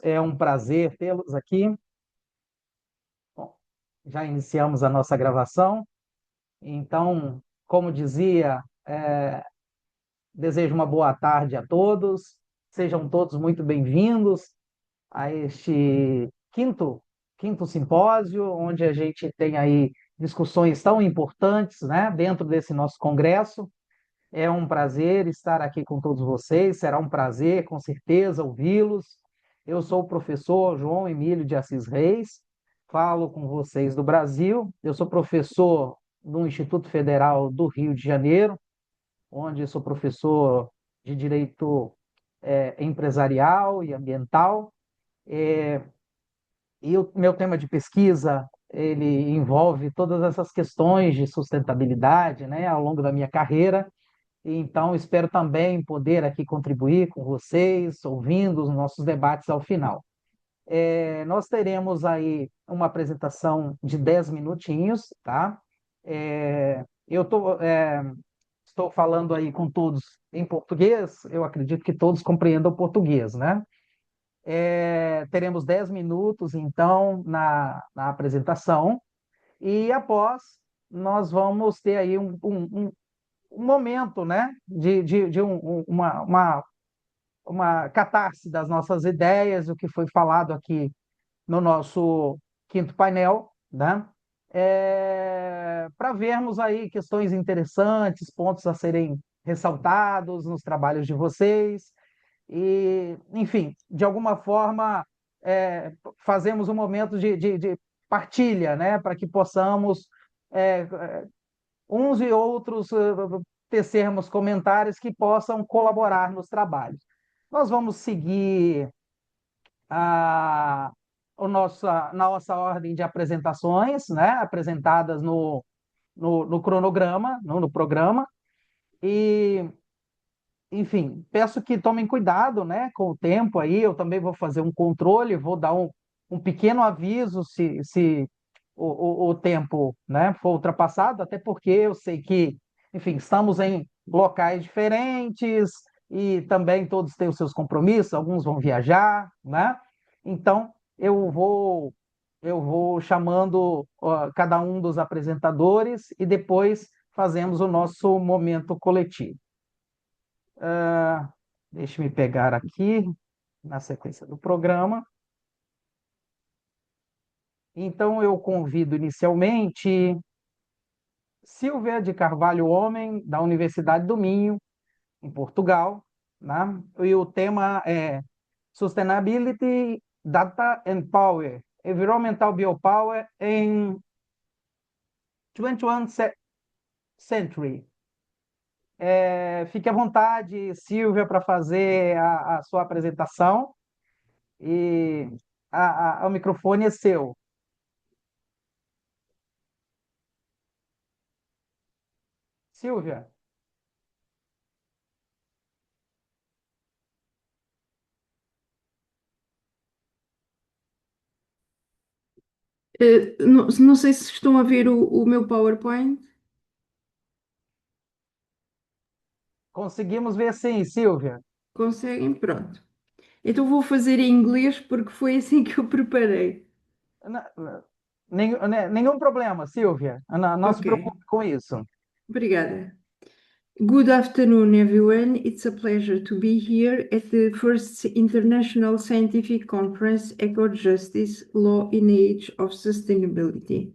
É um prazer tê-los aqui. Bom, já iniciamos a nossa gravação. Então, como dizia, desejo uma boa tarde a todos. Sejam todos muito bem-vindos a este quinto simpósio, onde a gente tem aí discussões tão importantes, né, dentro desse nosso congresso. É um prazer estar aqui com todos vocês, será um prazer, com certeza, ouvi-los. Eu sou o professor João Emílio de Assis Reis, falo com vocês do Brasil. Eu sou professor no Instituto Federal do Rio de Janeiro, onde sou professor de Direito Empresarial e Ambiental. E o meu tema de pesquisa, ele envolve todas essas questões de sustentabilidade, né, ao longo da minha carreira. Então, espero também poder aqui contribuir com vocês, ouvindo os nossos debates ao final. Nós teremos aí uma apresentação de 10 minutinhos, tá? Estou falando aí com todos em português, eu acredito que todos compreendam português, né? Teremos 10 minutos, então, na apresentação, e após nós vamos ter aí um momento, né, de uma catarse das nossas ideias, o que foi falado aqui no nosso quinto painel, né, para vermos aí questões interessantes, pontos a serem ressaltados nos trabalhos de vocês, e, enfim, de alguma forma, fazemos um momento de partilha, né, para que possamos é, uns e outros tecermos comentários que possam colaborar nos trabalhos. Nós vamos seguir a, na nossa ordem de apresentações, né, apresentadas no cronograma, no programa, e, enfim, peço que tomem cuidado, né, com o tempo aí. Eu também vou fazer um controle, vou dar um pequeno aviso se o tempo, né, for ultrapassado, até porque eu sei que, enfim, estamos em locais diferentes e também todos têm os seus compromissos, alguns vão viajar, né? Então, eu vou chamando cada um dos apresentadores e depois fazemos o nosso momento coletivo. Deixe-me pegar aqui na sequência do programa. Então, eu convido inicialmente Silvia de Carvalho Homem, da Universidade do Minho, em Portugal, né? E o tema é Sustainability, Data and Power, Environmental Biopower in 21st Century. Fique à vontade, Silvia, para fazer a sua apresentação, e o microfone é seu. Silvia? Não sei se estão a ver o meu PowerPoint. Conseguimos ver sim, Silvia. Conseguem? Pronto. Então vou fazer em inglês porque foi assim que eu preparei. Nenhum problema, Silvia. Não se Ok, preocupe com isso. obrigada. Good afternoon, everyone. It's a pleasure to be here at the first International Scientific Conference, Eco-Justice, Law in Age of Sustainability.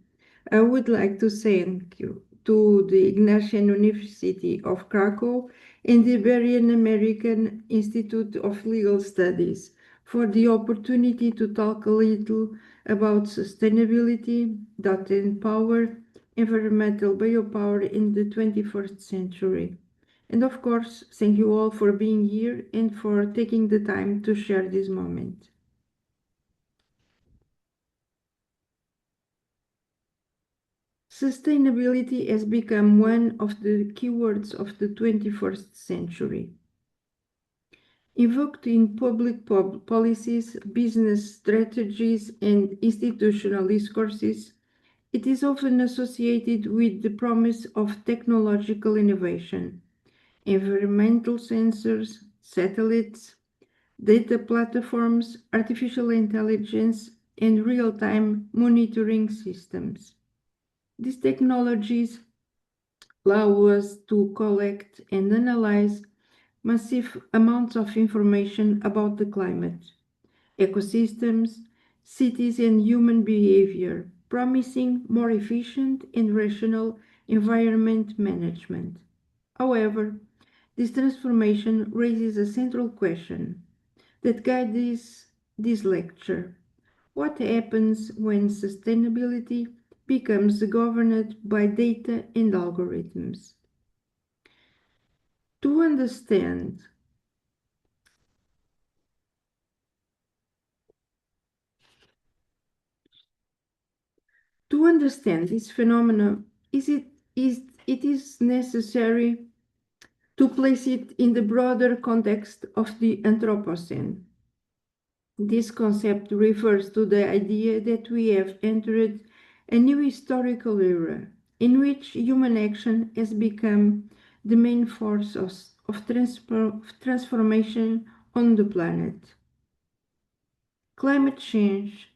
I would like to thank you to the Ignatian University of Krakow and the Iberian American Institute of Legal Studies for the opportunity to talk a little about sustainability, data and power, environmental biopower in the 21st century. And of course, thank you all for being here and for taking the time to share this moment. Sustainability has become one of the keywords of the 21st century. Invoked in public policies, business strategies, and institutional discourses, it is often associated with the promise of technological innovation, environmental sensors, satellites, data platforms, artificial intelligence, and real-time monitoring systems. These technologies allow us to collect and analyze massive amounts of information about the climate, ecosystems, cities, and human behavior, promising more efficient and rational environment management. However, this transformation raises a central question that guides this lecture. What happens when sustainability becomes governed by data and algorithms? To understand this phenomena, it is necessary to place it in the broader context of the Anthropocene. This concept refers to the idea that we have entered a new historical era in which human action has become the main force of transformation on the planet. Climate change,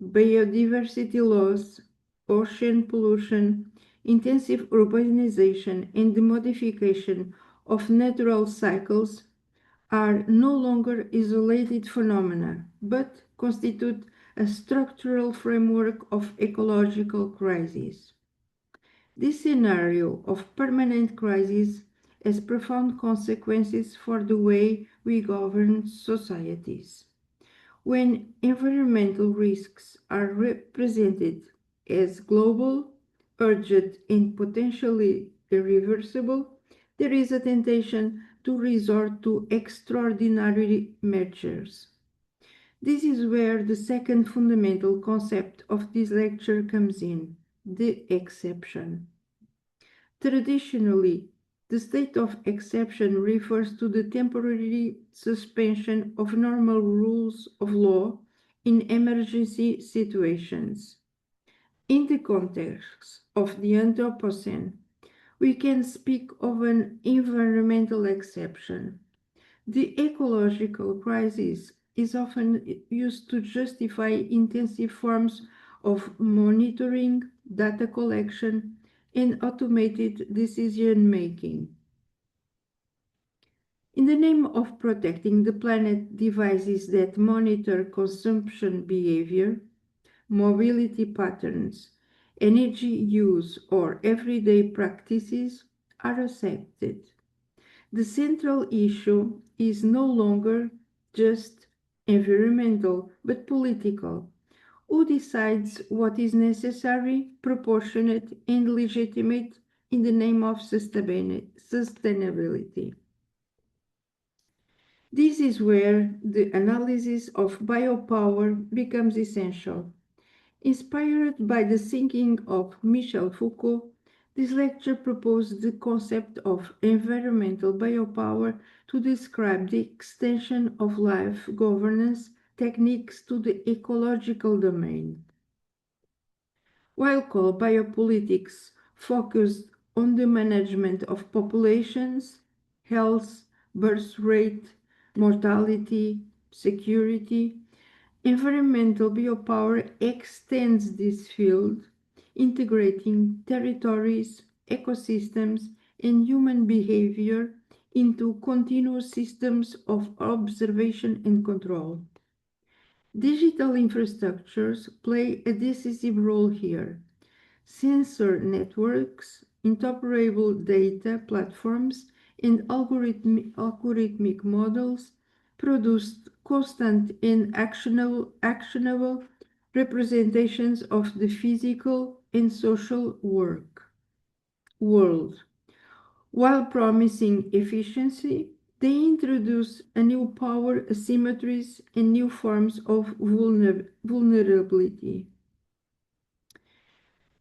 biodiversity loss, ocean pollution, intensive urbanization, and the modification of natural cycles are no longer isolated phenomena, but constitute a structural framework of ecological crisis. This scenario of permanent crisis has profound consequences for the way we govern societies. When environmental risks are represented as global, urgent, and potentially irreversible, there is a temptation to resort to extraordinary measures. This is where the second fundamental concept of this lecture comes in, the exception. Traditionally, the state of exception refers to the temporary suspension of normal rules of law in emergency situations. In the context of the Anthropocene, we can speak of an environmental exception. The ecological crisis is often used to justify intensive forms of monitoring, data collection, and automated decision-making. In the name of protecting the planet, devices that monitor consumption behavior, mobility patterns, energy use, or everyday practices are accepted. The central issue is no longer just environmental, but political. Who decides what is necessary, proportionate, and legitimate in the name of sustainability? This is where the analysis of biopower becomes essential. Inspired by the thinking of Michel Foucault, this lecture proposed the concept of environmental biopower to describe the extension of life governance techniques to the ecological domain. While called biopolitics focused on the management of populations, health, birth rate, mortality, security, environmental biopower extends this field, integrating territories, ecosystems, and human behavior into continuous systems of observation and control. Digital infrastructures play a decisive role here. Sensor networks, interoperable data platforms, and algorithmic models produce constant and actionable representations of the physical and social world. While promising efficiency, they introduce a new power asymmetries and new forms of vulnerability.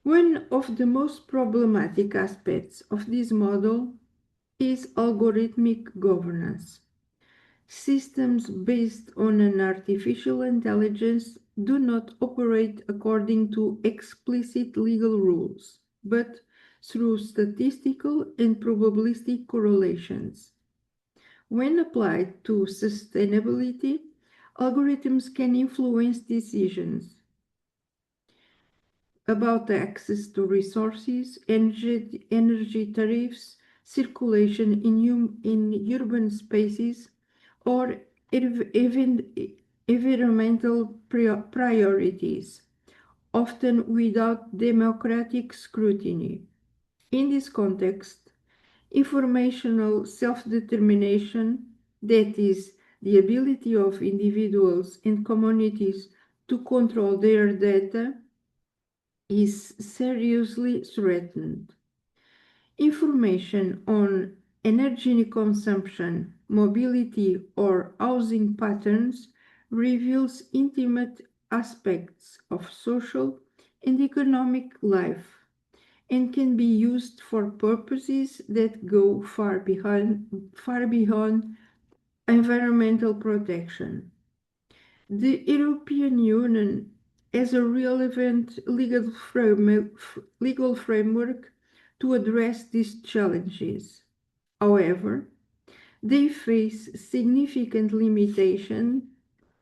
One of the most problematic aspects of this model is algorithmic governance. Systems based on an artificial intelligence do not operate according to explicit legal rules, but through statistical and probabilistic correlations. When applied to sustainability, algorithms can influence decisions about access to resources, energy tariffs, circulation in urban spaces, or even environmental priorities, often without democratic scrutiny. In this context, informational self-determination, that is, the ability of individuals and communities to control their data, is seriously threatened. Information on energy consumption, mobility, or housing patterns reveals intimate aspects of social and economic life and can be used for purposes that go far beyond environmental protection. The European Union has a relevant legal framework to address these challenges. However, they face significant limitation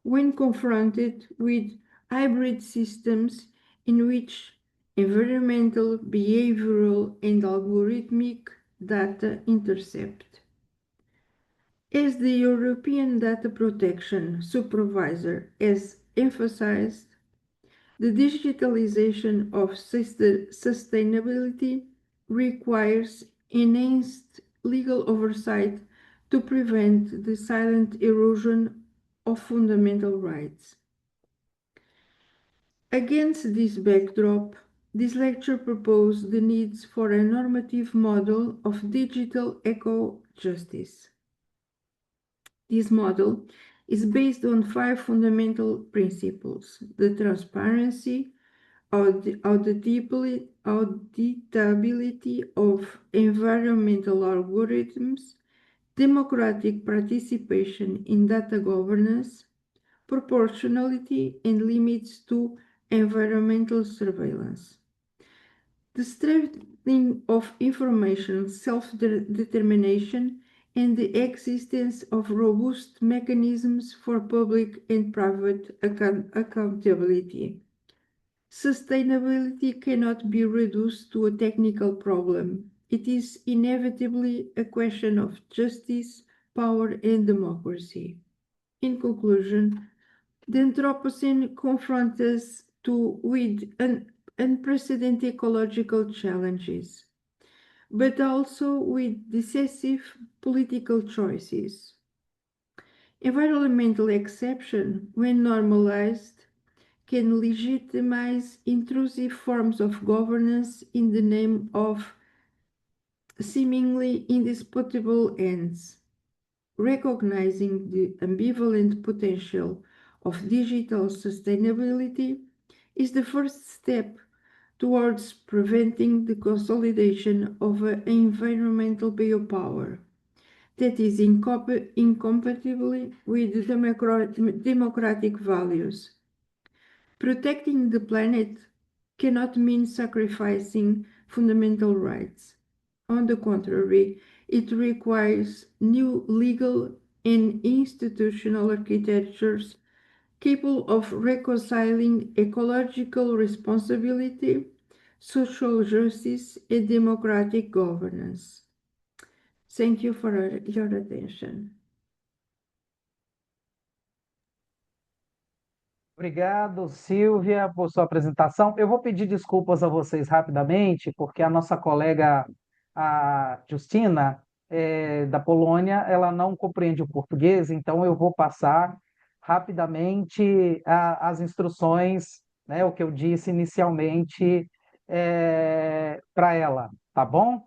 when confronted with hybrid systems in which environmental, behavioral, and algorithmic data intercept. As the European Data Protection Supervisor has emphasized, the digitalization of sustainability requires enhanced legal oversight to prevent the silent erosion of fundamental rights. Against this backdrop, this lecture proposed the needs for a normative model of digital eco-justice. This model is based on 5 fundamental principles: the transparency, auditability of environmental algorithms, democratic participation in data governance, proportionality, and limits to environmental surveillance. The strengthening of information self-determination and the existence of robust mechanisms for public and private accountability. Sustainability cannot be reduced to a technical problem. It is inevitably a question of justice, power, and democracy. In conclusion, the Anthropocene confronts us with unprecedented ecological challenges, but also with decisive political choices. Environmental exception, when normalized, can legitimize intrusive forms of governance in the name of seemingly indisputable ends. Recognizing the ambivalent potential of digital sustainability is the first step towards preventing the consolidation of an environmental biopower that is incompatible with democratic values. Protecting the planet cannot mean sacrificing fundamental rights. On the contrary, it requires new legal and institutional architectures capable of reconciling ecological responsibility, social justice, and democratic governance. Thank you for your attention. Obrigado, Silvia, por sua apresentação. Eu vou pedir desculpas a vocês rapidamente, porque a nossa colega, a Justina, da Polônia, ela não compreende o português, então eu vou passar rapidamente as instruções, né, o que eu disse inicialmente, para ela, tá bom?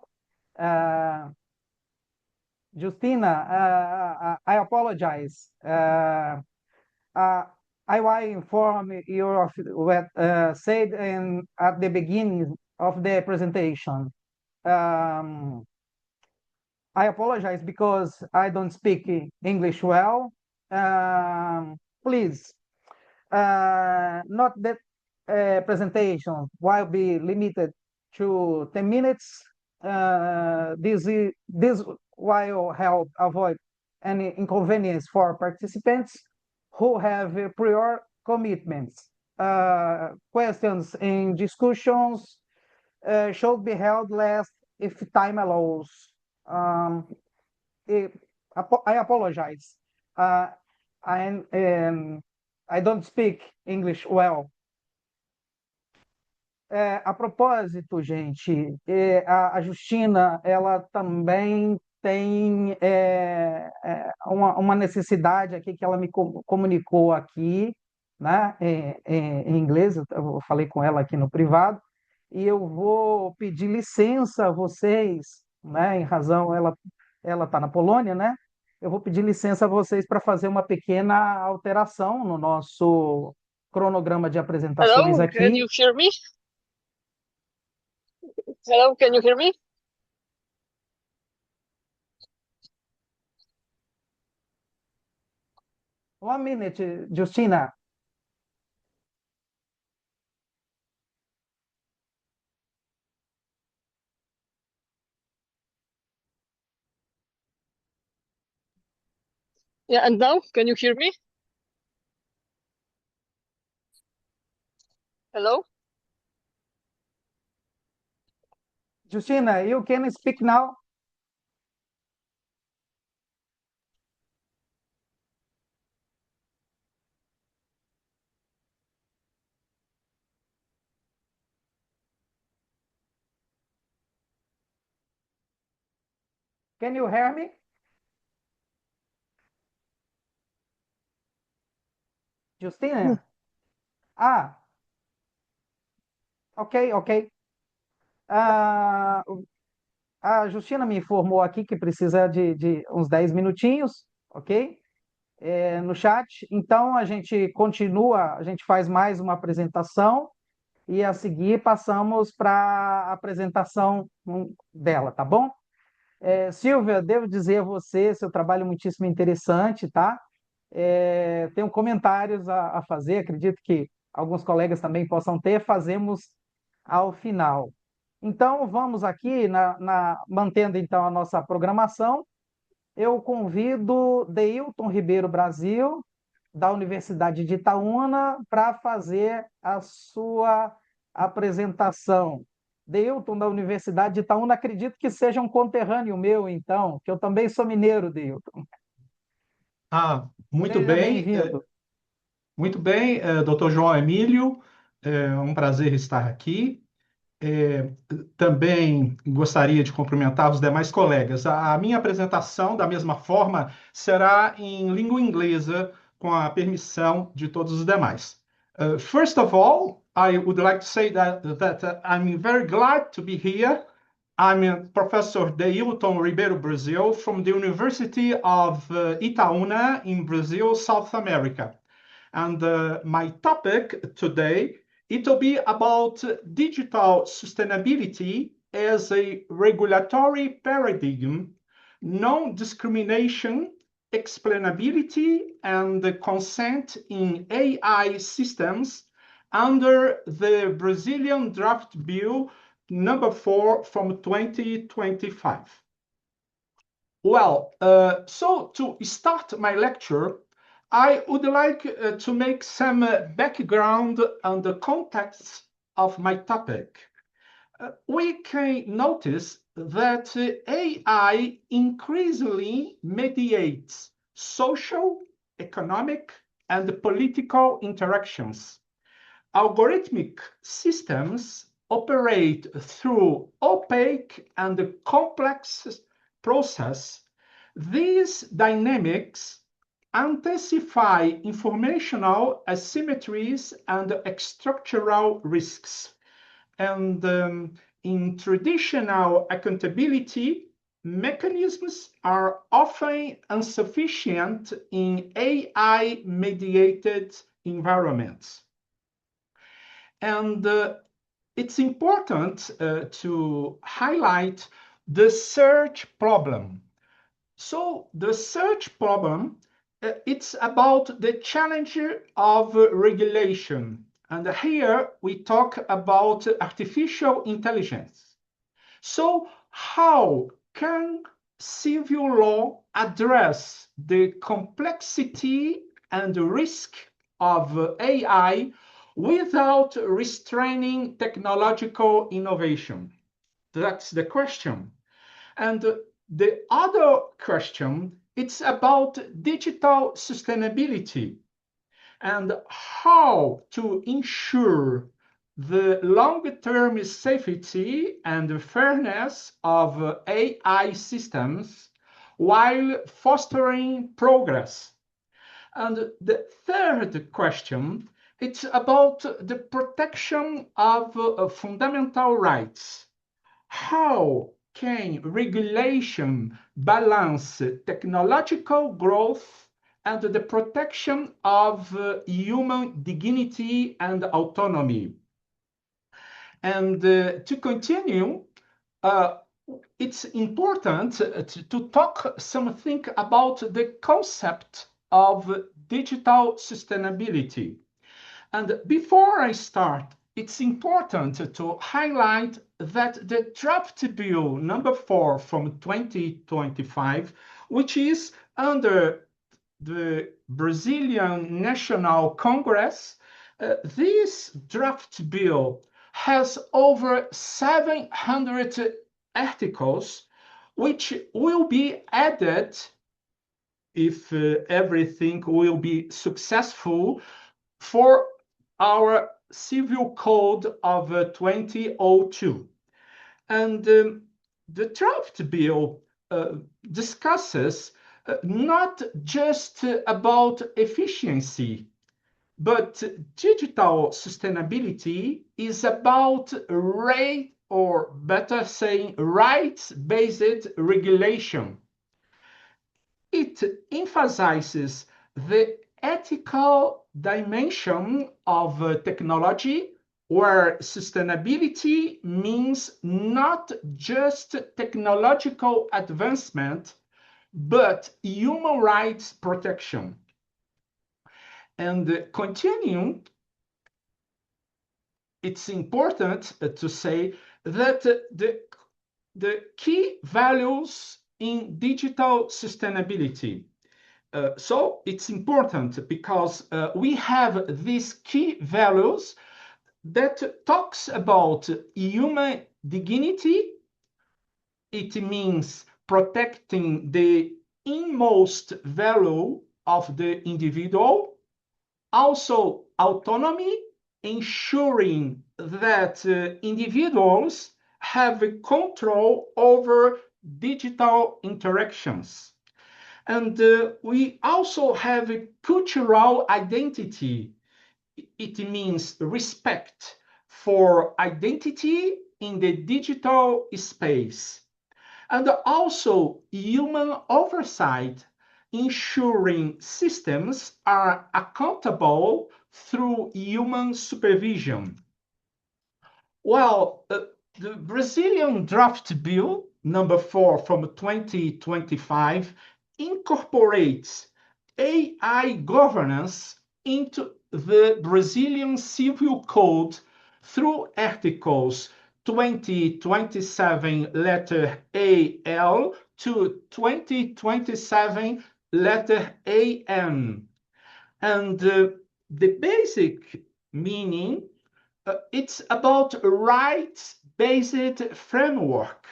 Justina, I apologize. I will inform you of what said at the beginning of the presentation. I apologize because I don't speak English well. Please, not that presentation will be limited to 10 minutes. This will help avoid any inconvenience for participants who have prior commitments. Questions and discussions should be held last if time allows. Um, I apologize. Uh, I don't speak English well. A propósito, gente, a Justina, ela também tem uma necessidade aqui que ela me comunicou aqui, né, em inglês, eu falei com ela aqui no privado, e eu vou pedir licença a vocês, né, em razão, ela está na Polônia, né, eu vou pedir licença a vocês para fazer uma pequena alteração no nosso cronograma de apresentações Hello, can aqui. you hear me? Hello, can you hear me? One minute, Justina. Yeah, and now, can you hear me? Hello? Justina, you can speak now. Can you hear me? Justina? Ah, ok, ok. Ah, a Justina me informou aqui que precisa de uns 10 minutinhos, ok? No chat. Então, a gente continua, a gente faz mais uma apresentação e a seguir passamos para a apresentação dela, tá bom? Silvia, devo dizer a você, seu trabalho é muitíssimo interessante, tá? Tenho comentários a fazer, acredito que alguns colegas também possam ter, fazemos ao final. Então, vamos aqui, mantendo então a nossa programação, eu convido Deilton Ribeiro Brasil, da Universidade de Itaúna, para fazer a sua apresentação. Deilton, da Universidade de Itaúna, acredito que seja um conterrâneo meu, então, que eu também sou mineiro, Deilton. Muito Seja bem, bem-vindo. Dr. João Emílio, é um prazer estar aqui. Também gostaria de cumprimentar os demais colegas. A minha apresentação, da mesma forma, será em língua inglesa, com a permissão de todos os demais. First of all, I would like to say that I'm very glad to be here. I'm Professor Deilton Ribeiro Brasil from the University of Itaúna in Brazil, South America. And my topic today, it will be about digital sustainability as a regulatory paradigm, non-discrimination, explainability, and consent in AI systems under the Brazilian Draft Bill number 4 from 2025. Well, so to start my lecture, I would like to make some background on the context of my topic. We can notice that AI increasingly mediates social, economic, and political interactions. Algorithmic systems operate through opaque and complex process. These dynamics intensify informational asymmetries and structural risks. And in traditional accountability, mechanisms are often insufficient in AI-mediated environments. And it's important to highlight the search problem. So the search problem, it's about the challenge of regulation. And here we talk about artificial intelligence. So how can civil law address the complexity and risk of AI without restraining technological innovation? That's the question. And the other question, it's about digital sustainability and how to ensure the long-term safety and fairness of AI systems while fostering progress. And the third question, it's about the protection of fundamental rights. How can regulation balance technological growth and the protection of human dignity and autonomy? And to continue, it's important to talk something about the concept of digital sustainability. And before I start, it's important to highlight that the draft bill number 4 from 2025, which is under the Brazilian National Congress, this draft bill has over 700 articles, which will be added if everything will be successful for our Civil Code of 2002. And the draft bill discusses not just about efficiency, but digital sustainability is about rate, or better saying, rights-based regulation. It emphasizes the ethical dimension of technology, where sustainability means not just technological advancement, but human rights protection. And continuing, it's important to say that the key values in digital sustainability. So it's important because we have these key values that talks about human dignity. It means protecting the inmost value of the individual. Also, autonomy, ensuring that individuals have control over digital interactions. And we also have a cultural identity. It means respect for identity in the digital space. And also human oversight, ensuring systems are accountable through human supervision. Well, the Brazilian draft bill number 4 from 2025 incorporates AI governance into the Brazilian Civil Code through articles 2027 letter AL to 2027 letter AN. And the basic meaning, it's about rights-based framework.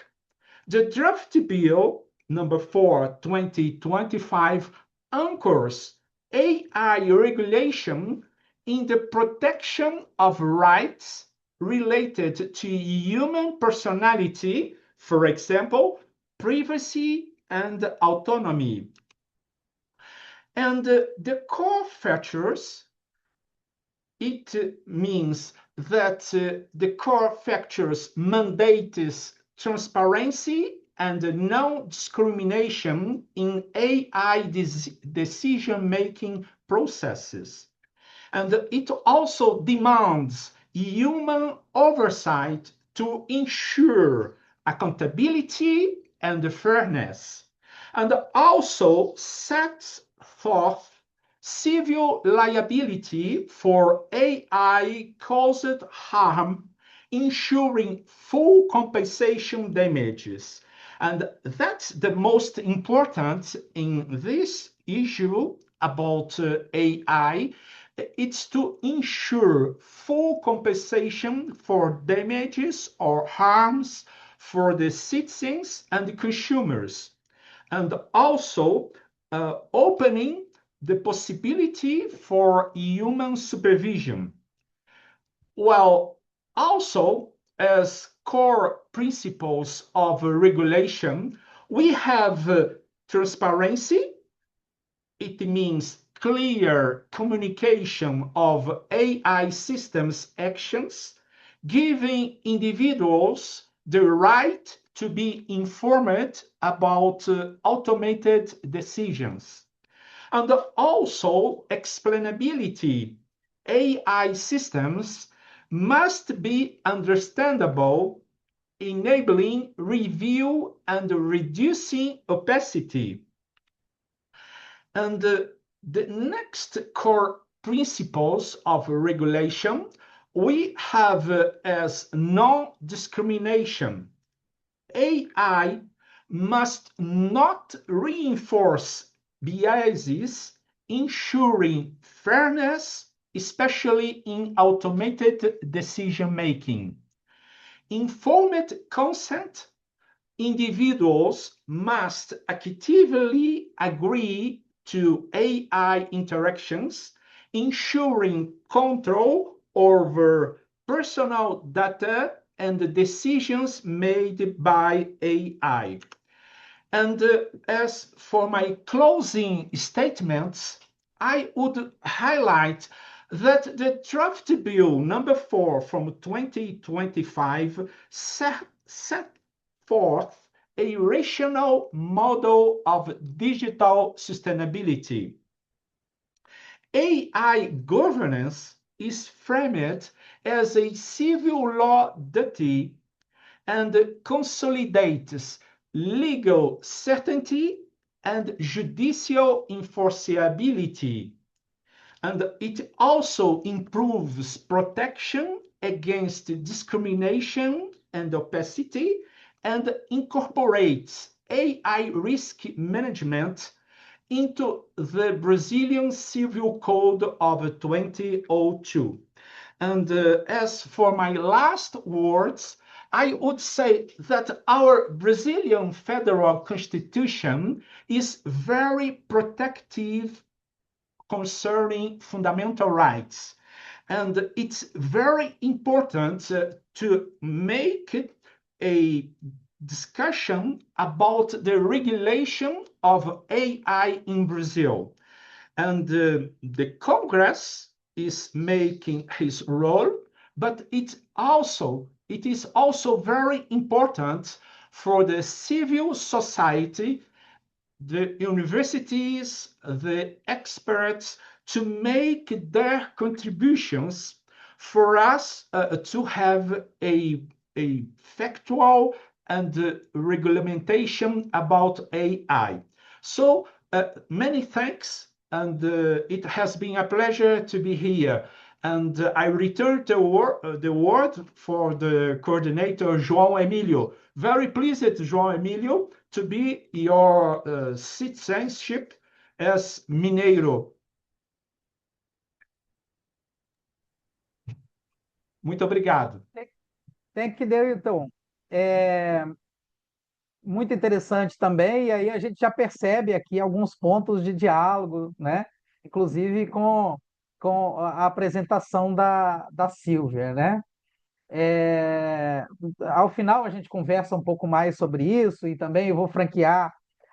The draft bill number 4, 2025 anchors AI regulation in the protection of rights related to human personality, for example, privacy and autonomy. And the core features, it means that the core features mandates transparency and non-discrimination in AI decision-making processes. And it also demands human oversight to ensure accountability and fairness, and also sets forth civil liability for AI-caused harm, ensuring full compensation damages. And that's the most important in this issue about AI. It's to ensure full compensation for damages or harms for the citizens and the consumers, and also opening the possibility for human supervision. Well, also, as core principles of regulation, we have transparency. It means clear communication of AI systems actions, giving individuals the right to be informed about automated decisions. And also explainability. AI systems must be understandable, enabling review and reducing opacity. And the next core principles of regulation we have as non-discrimination. AI must not reinforce biases, ensuring fairness, especially in automated decision-making. Informed consent. Individuals must actively agree to AI interactions, ensuring control over personal data and decisions made by AI. And as for my closing statements, I would highlight that the draft bill number 4 from 2025 set forth a rational model of digital sustainability. AI governance is framed as a civil law duty and consolidates legal certainty and judicial enforceability. And it also improves protection against discrimination and opacity and incorporates AI risk management into the Brazilian Civil Code of 2002. And as for my last words, I would say that our Brazilian federal constitution is very protective concerning fundamental rights. And it's very important to make a discussion about the regulation of AI in Brazil. And the Congress is making his role, but it is also very important for the civil society, the universities, the experts to make their contributions for us to have a factual and regulation about AI. So many thanks, and it has been a pleasure to be here. And I return the word for the coordinator, João Emílio. Very pleased, João Emílio, to be your citizenship as Mineiro. Muito obrigado. Thank you, Deilton. Muito interessante também, e aí a gente já percebe aqui alguns pontos de diálogo, né? Inclusive com a apresentação da Silvia, né? Ao final a gente conversa um pouco mais sobre isso e também eu vou franquear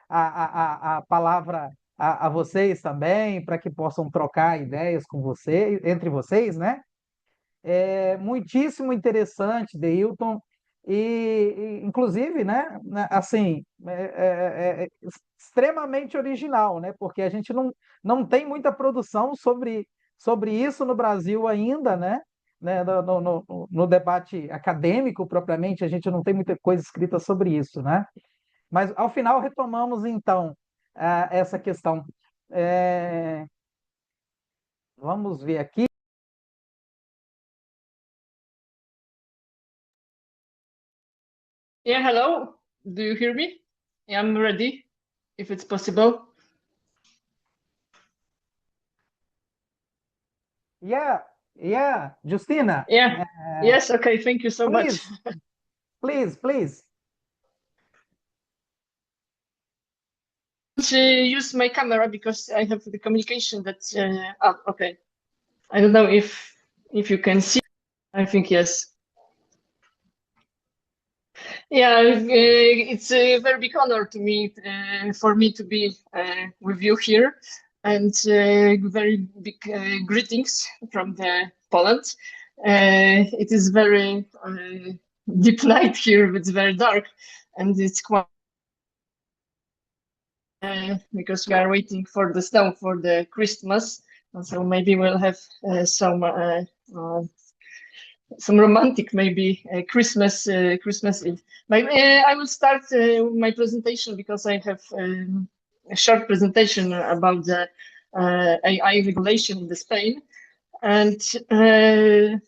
a palavra a vocês também, para que possam trocar ideias com você, entre vocês, né? Muitíssimo interessante, Deilton, inclusive, né, assim, extremamente original, né, porque a gente não tem muita produção sobre isso no Brasil ainda, né, no debate acadêmico propriamente, a gente não tem muita coisa escrita sobre isso, né, mas ao final retomamos então essa questão. Vamos ver aqui. Yeah, hello. do you hear me? I'm ready, if it's possible. Yeah, Justina. Yeah. Yes. Okay. Thank you so much. Please. Use my camera because I have the communication that. Okay. I don't know if you can see. I think yes. Yeah, it's a very big honor to me for me to be with you here, and very big greetings from the Poland. It is very deep night here. It's very dark, and it's quite because we are waiting for the snow for the Christmas, and so maybe we'll have some romantic maybe Christmas Eve. I will start my presentation because I have a short presentation about the AI regulation in Spain, and I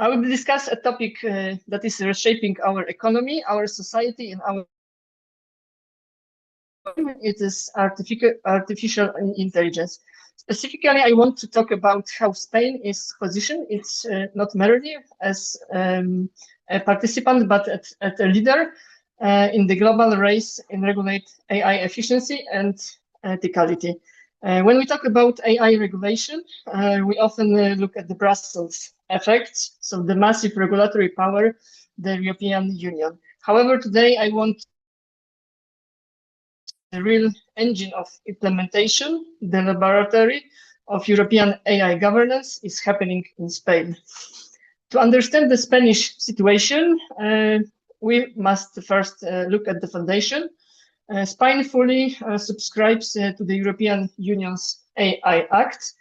will discuss a topic that is reshaping our economy, our society, and our. It is artificial intelligence. Specifically, I want to talk about how Spain is positioned. It's not merely as a participant, but at a leader in the global race in regulate AI efficiency and ethicality. When we talk about AI regulation, we often look at the Brussels effect, so the massive regulatory power, the European Union. However, today I want the real engine of implementation, the laboratory of European AI governance is happening in Spain. To understand the Spanish situation, we must first look at the foundation. Spain fully subscribes to the European Union's AI Act.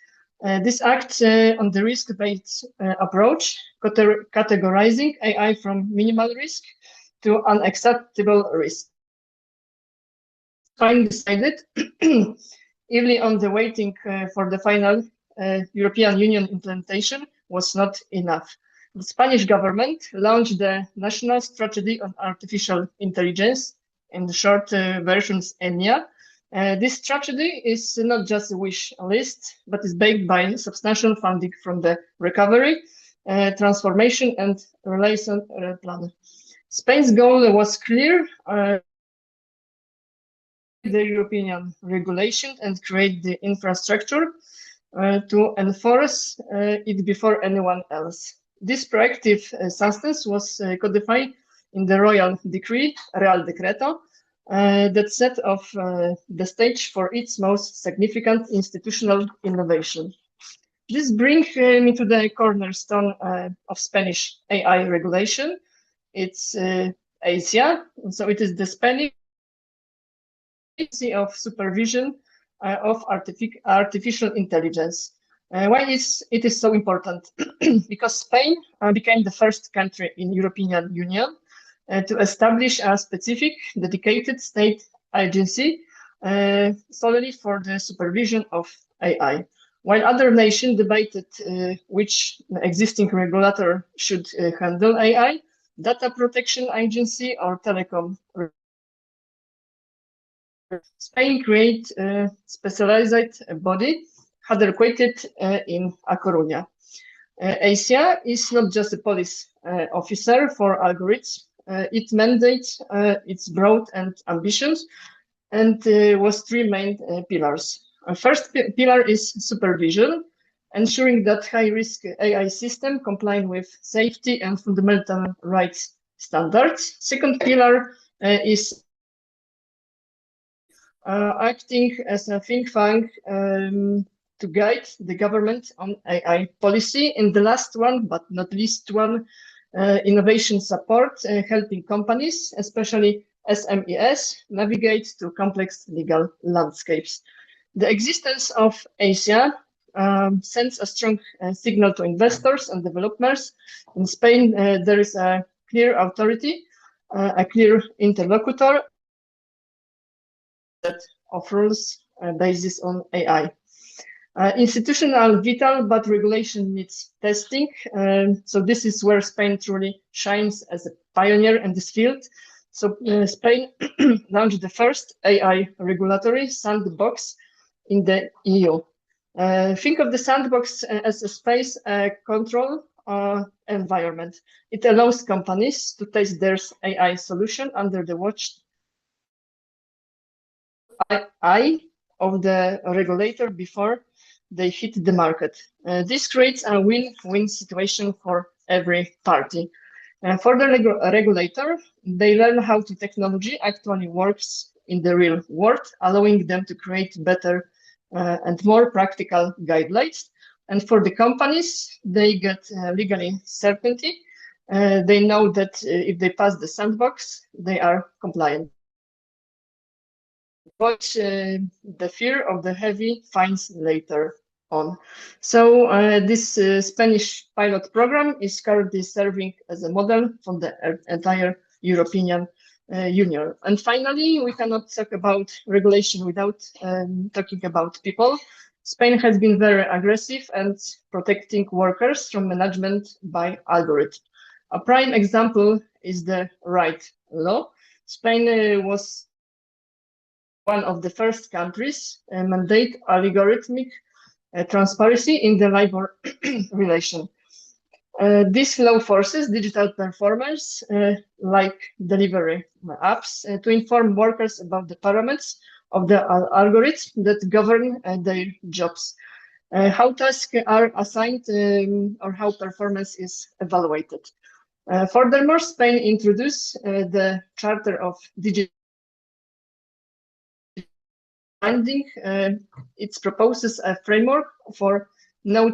This act on the risk-based approach, categorizing AI from minimal risk to unacceptable risk. Spain decided early on the waiting for the final European Union implementation was not enough. The Spanish government launched the National Strategy on Artificial Intelligence, in the short versions ENIA. This strategy is not just a wish list, but is backed by substantial funding from the Recovery, Transformation and Relation Plan. Spain's goal was clear, the European regulation and create the infrastructure to enforce it before anyone else. This proactive substance was codified in the Royal Decree, Real Decreto, that set off the stage for its most significant institutional innovation. This brings me to the cornerstone of Spanish AI regulation. It's AISIA, so it is the Spanish of supervision of artificial intelligence. Why is it so important? Because Spain became the first country in European Union to establish a specific dedicated state agency solely for the supervision of AI. While other nations debated which existing regulator should handle AI, Data Protection Agency or Telecom. Spain created a specialized body headquartered in A Coruña. AISIA is not just a police officer for algorithms. It mandates its broad and ambitions, and was three main pillars. First pillar is supervision, ensuring that high-risk AI system comply with safety and fundamental rights standards. Second pillar is acting as a think tank to guide the government on AI policy. And the last one, but not least one, innovation support, helping companies, especially SMEs, navigate to complex legal landscapes. The existence of AISIA sends a strong signal to investors and developers. In Spain, there is a clear authority, a clear interlocutor that offers a basis on AI. Institutional vital, but regulation needs testing. So this is where Spain truly shines as a pioneer in this field. So Spain launched the first AI regulatory sandbox in the EU. Think of the sandbox as a space control environment. It allows companies to test their AI solution under the watch eye of the regulator before they hit the market. This creates a win-win situation for every party. For the regulator, they learn how the technology actually works in the real world, allowing them to create better and more practical guidelines. And for the companies, they get legally certainty. They know that if they pass the sandbox, they are compliant. Avoid the fear of the heavy fines later on. So this Spanish pilot program is currently serving as a model for the entire European Union. And finally, we cannot talk about regulation without talking about people. Spain has been very aggressive and protecting workers from management by algorithm. A prime example is the RIGHT law. Spain was one of the first countries mandate algorithmic transparency in the labor relation. This law forces digital performers like delivery apps to inform workers about the parameters of the algorithms that govern their jobs, how tasks are assigned or how performance is evaluated. Furthermore, Spain introduced the Charter of Digital Binding. It proposes a framework for no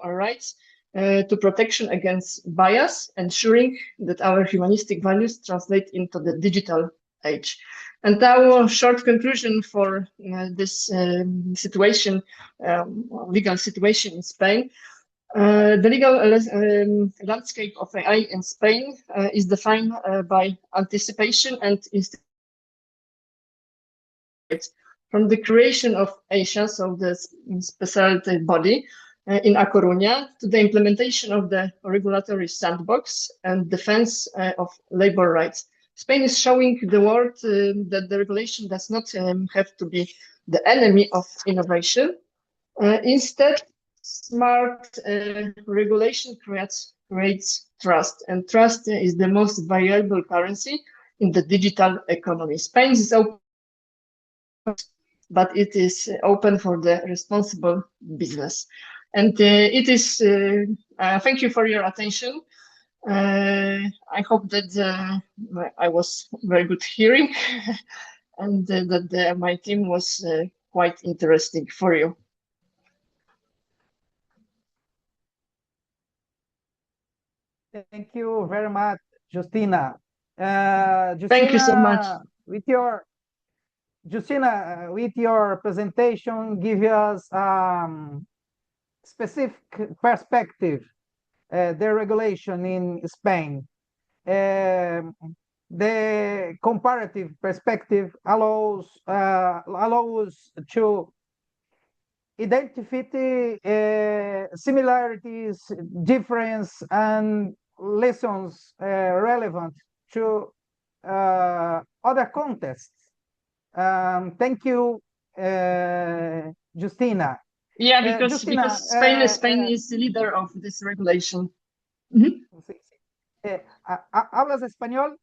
rights to protection against bias, ensuring that our humanistic values translate into the digital age. And our short conclusion for this situation, legal situation in Spain. The legal landscape of AI in Spain is defined by anticipation and from the creation of AISA, so the specialty body in A Coruña, to the implementation of the regulatory sandbox and defense of labor rights. Spain is showing the world that the regulation does not have to be the enemy of innovation. Instead, smart regulation creates trust, and trust is the most valuable currency in the digital economy. Spain is open, but it is open for the responsible business. And it is, thank you for your attention. I hope that I was very good hearing and that my team was quite interesting for you. Thank you very much, Justina. Thank you so much. Justina, with your presentation, give us specific perspective, the regulation in Spain. The comparative perspective allows to identify similarities, difference, and lessons relevant to other contexts. Thank you, Justina. Yeah, because Spain is the leader of this regulation. Mm-hmm. ¿Hablas español?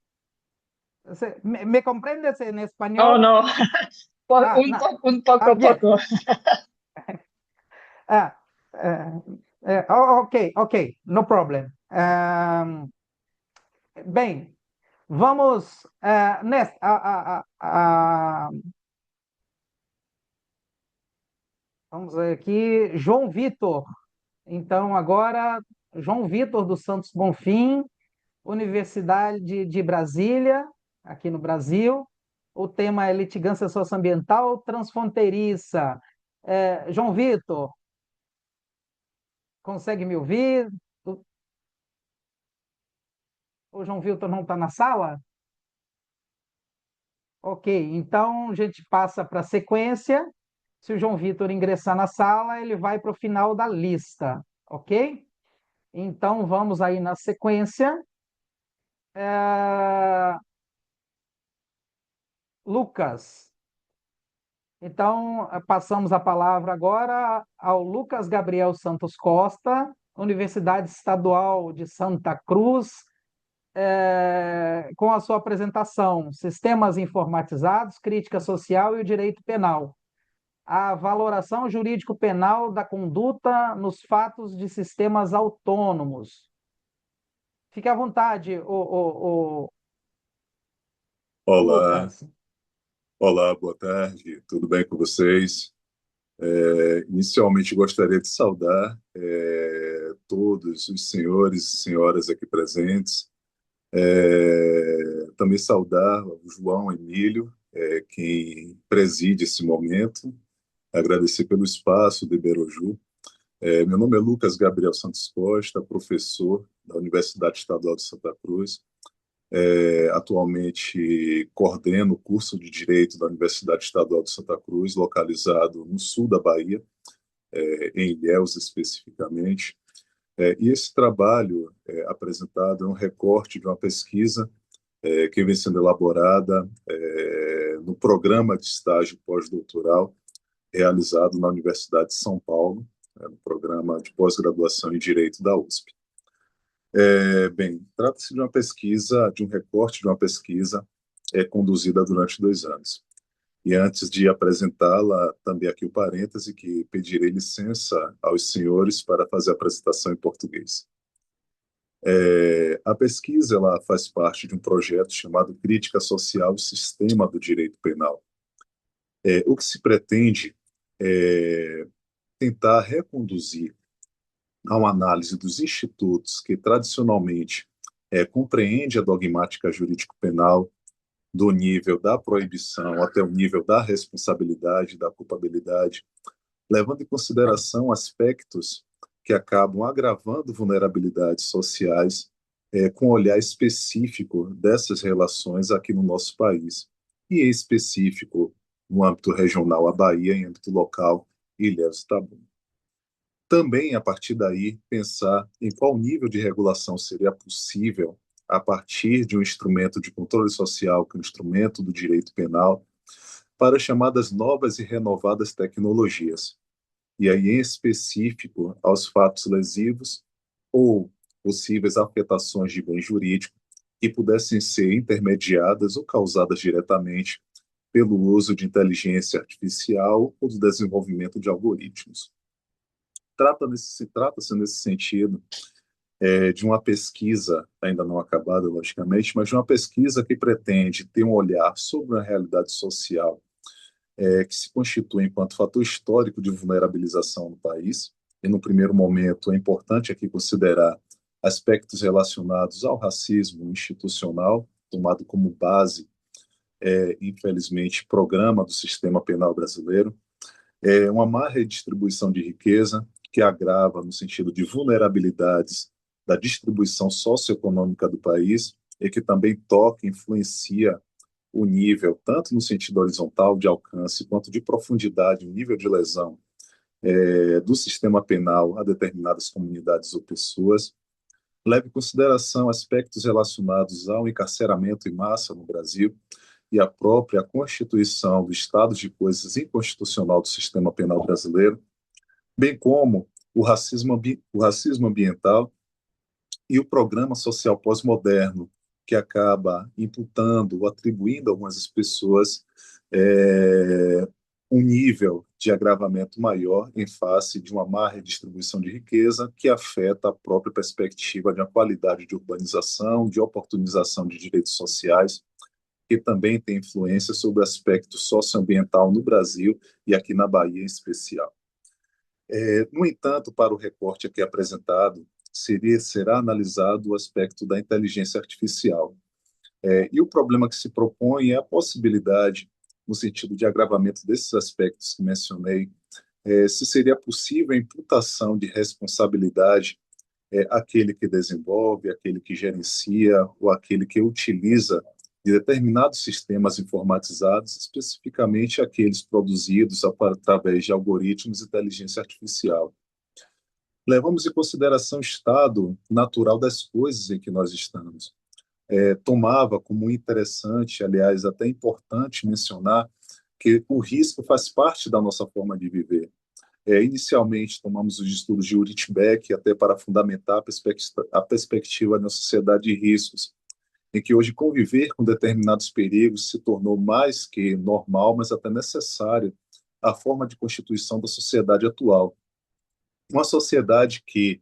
¿Me comprendes en español? Oh, no. Un poco. Ok, no problem. Bem, vamos vamos aqui, João Vitor. Então, agora, João Vitor dos Santos Bonfim, Universidade de Brasília, aqui no Brasil. O tema é litigância socioambiental transfronteiriça. João Vitor, consegue me ouvir? O João Vitor não está na sala? Ok, então a gente passa para a sequência. Se o João Vitor ingressar na sala, ele vai para o final da lista, ok? Então vamos aí na sequência. Lucas. Então, passamos a palavra agora ao Lucas Gabriel Santos Costa, Universidade Estadual de Santa Cruz, com a sua apresentação: Sistemas Informatizados, Crítica Social e o Direito Penal. A valoração jurídico-penal da conduta nos fatos de sistemas autônomos. Fique à vontade, o Olá, Lucas. olá, boa tarde, tudo bem com vocês? Inicialmente gostaria de saudar todos os senhores e senhoras aqui presentes, também saudar o João Emílio, quem preside esse momento, agradecer pelo espaço de Iberoju. Meu nome é Lucas Gabriel Santos Costa, professor da Universidade Estadual de Santa Cruz. Atualmente coordeno o curso de Direito da Universidade Estadual de Santa Cruz, localizado no sul da Bahia, em Ilhéus especificamente. E esse trabalho apresentado é um recorte de uma pesquisa que vem sendo elaborada no programa de estágio pós-doutoral realizado na Universidade de São Paulo, no programa de pós-graduação em Direito da USP. Bem, trata-se de uma pesquisa, de um recorte de uma pesquisa conduzida durante 2 anos. E antes de apresentá-la, também aqui o parêntese que pedirei licença aos senhores para fazer a apresentação em português. A pesquisa ela faz parte de um projeto chamado Crítica Social e Sistema do Direito Penal. O que se pretende é tentar reconduzir a uma análise dos institutos que tradicionalmente compreende a dogmática jurídico-penal do nível da proibição até o nível da responsabilidade, da culpabilidade, levando em consideração aspectos que acabam agravando vulnerabilidades sociais com um olhar específico dessas relações aqui no nosso país, e em específico no âmbito regional a Bahia, em âmbito local Ilhéus e Itabuna. Também, a partir daí, pensar em qual nível de regulação seria possível a partir de um instrumento de controle social, que é um instrumento do direito penal, para as chamadas novas e renovadas tecnologias. E aí, em específico, aos fatos lesivos ou possíveis afetações de bem jurídico que pudessem ser intermediadas ou causadas diretamente pelo uso de inteligência artificial ou do desenvolvimento de algoritmos. Trata-se nesse sentido de uma pesquisa, ainda não acabada, logicamente, mas de uma pesquisa que pretende ter um olhar sobre a realidade social que se constitui enquanto fator histórico de vulnerabilização no país. E, no primeiro momento, é importante aqui considerar aspectos relacionados ao racismo institucional, tomado como base, infelizmente, programa do sistema penal brasileiro, uma má redistribuição de riqueza, que agrava no sentido de vulnerabilidades da distribuição socioeconômica do país e que também toca e influencia o nível, tanto no sentido horizontal de alcance, quanto de profundidade, o nível de lesão do sistema penal a determinadas comunidades ou pessoas. Leve em consideração aspectos relacionados ao encarceramento em massa no Brasil e a própria constituição do estado de coisas inconstitucional do sistema penal brasileiro, bem como o racismo ambiental e o programa social pós-moderno, que acaba imputando ou atribuindo a algumas pessoas um nível de agravamento maior em face de uma má redistribuição de riqueza que afeta a própria perspectiva de uma qualidade de urbanização, de oportunização de direitos sociais, que também tem influência sobre o aspecto socioambiental no Brasil e aqui na Bahia em especial. No entanto, para o recorte aqui apresentado, será analisado o aspecto da inteligência artificial. E o problema que se propõe é a possibilidade, no sentido de agravamento desses aspectos que mencionei, se seria possível a imputação de responsabilidade àquele que desenvolve, àquele que gerencia ou àquele que utiliza de determinados sistemas informatizados, especificamente aqueles produzidos através de algoritmos de inteligência artificial. Levamos em consideração o estado natural das coisas em que nós estamos. tomava como interessante, aliás, até importante mencionar, que o risco faz parte da nossa forma de viver. Inicialmente, tomamos os estudos de Ulrich Beck até para fundamentar a perspectiva na sociedade de riscos, em que hoje conviver com determinados perigos se tornou mais que normal, mas até necessário a forma de constituição da sociedade atual. Uma sociedade que,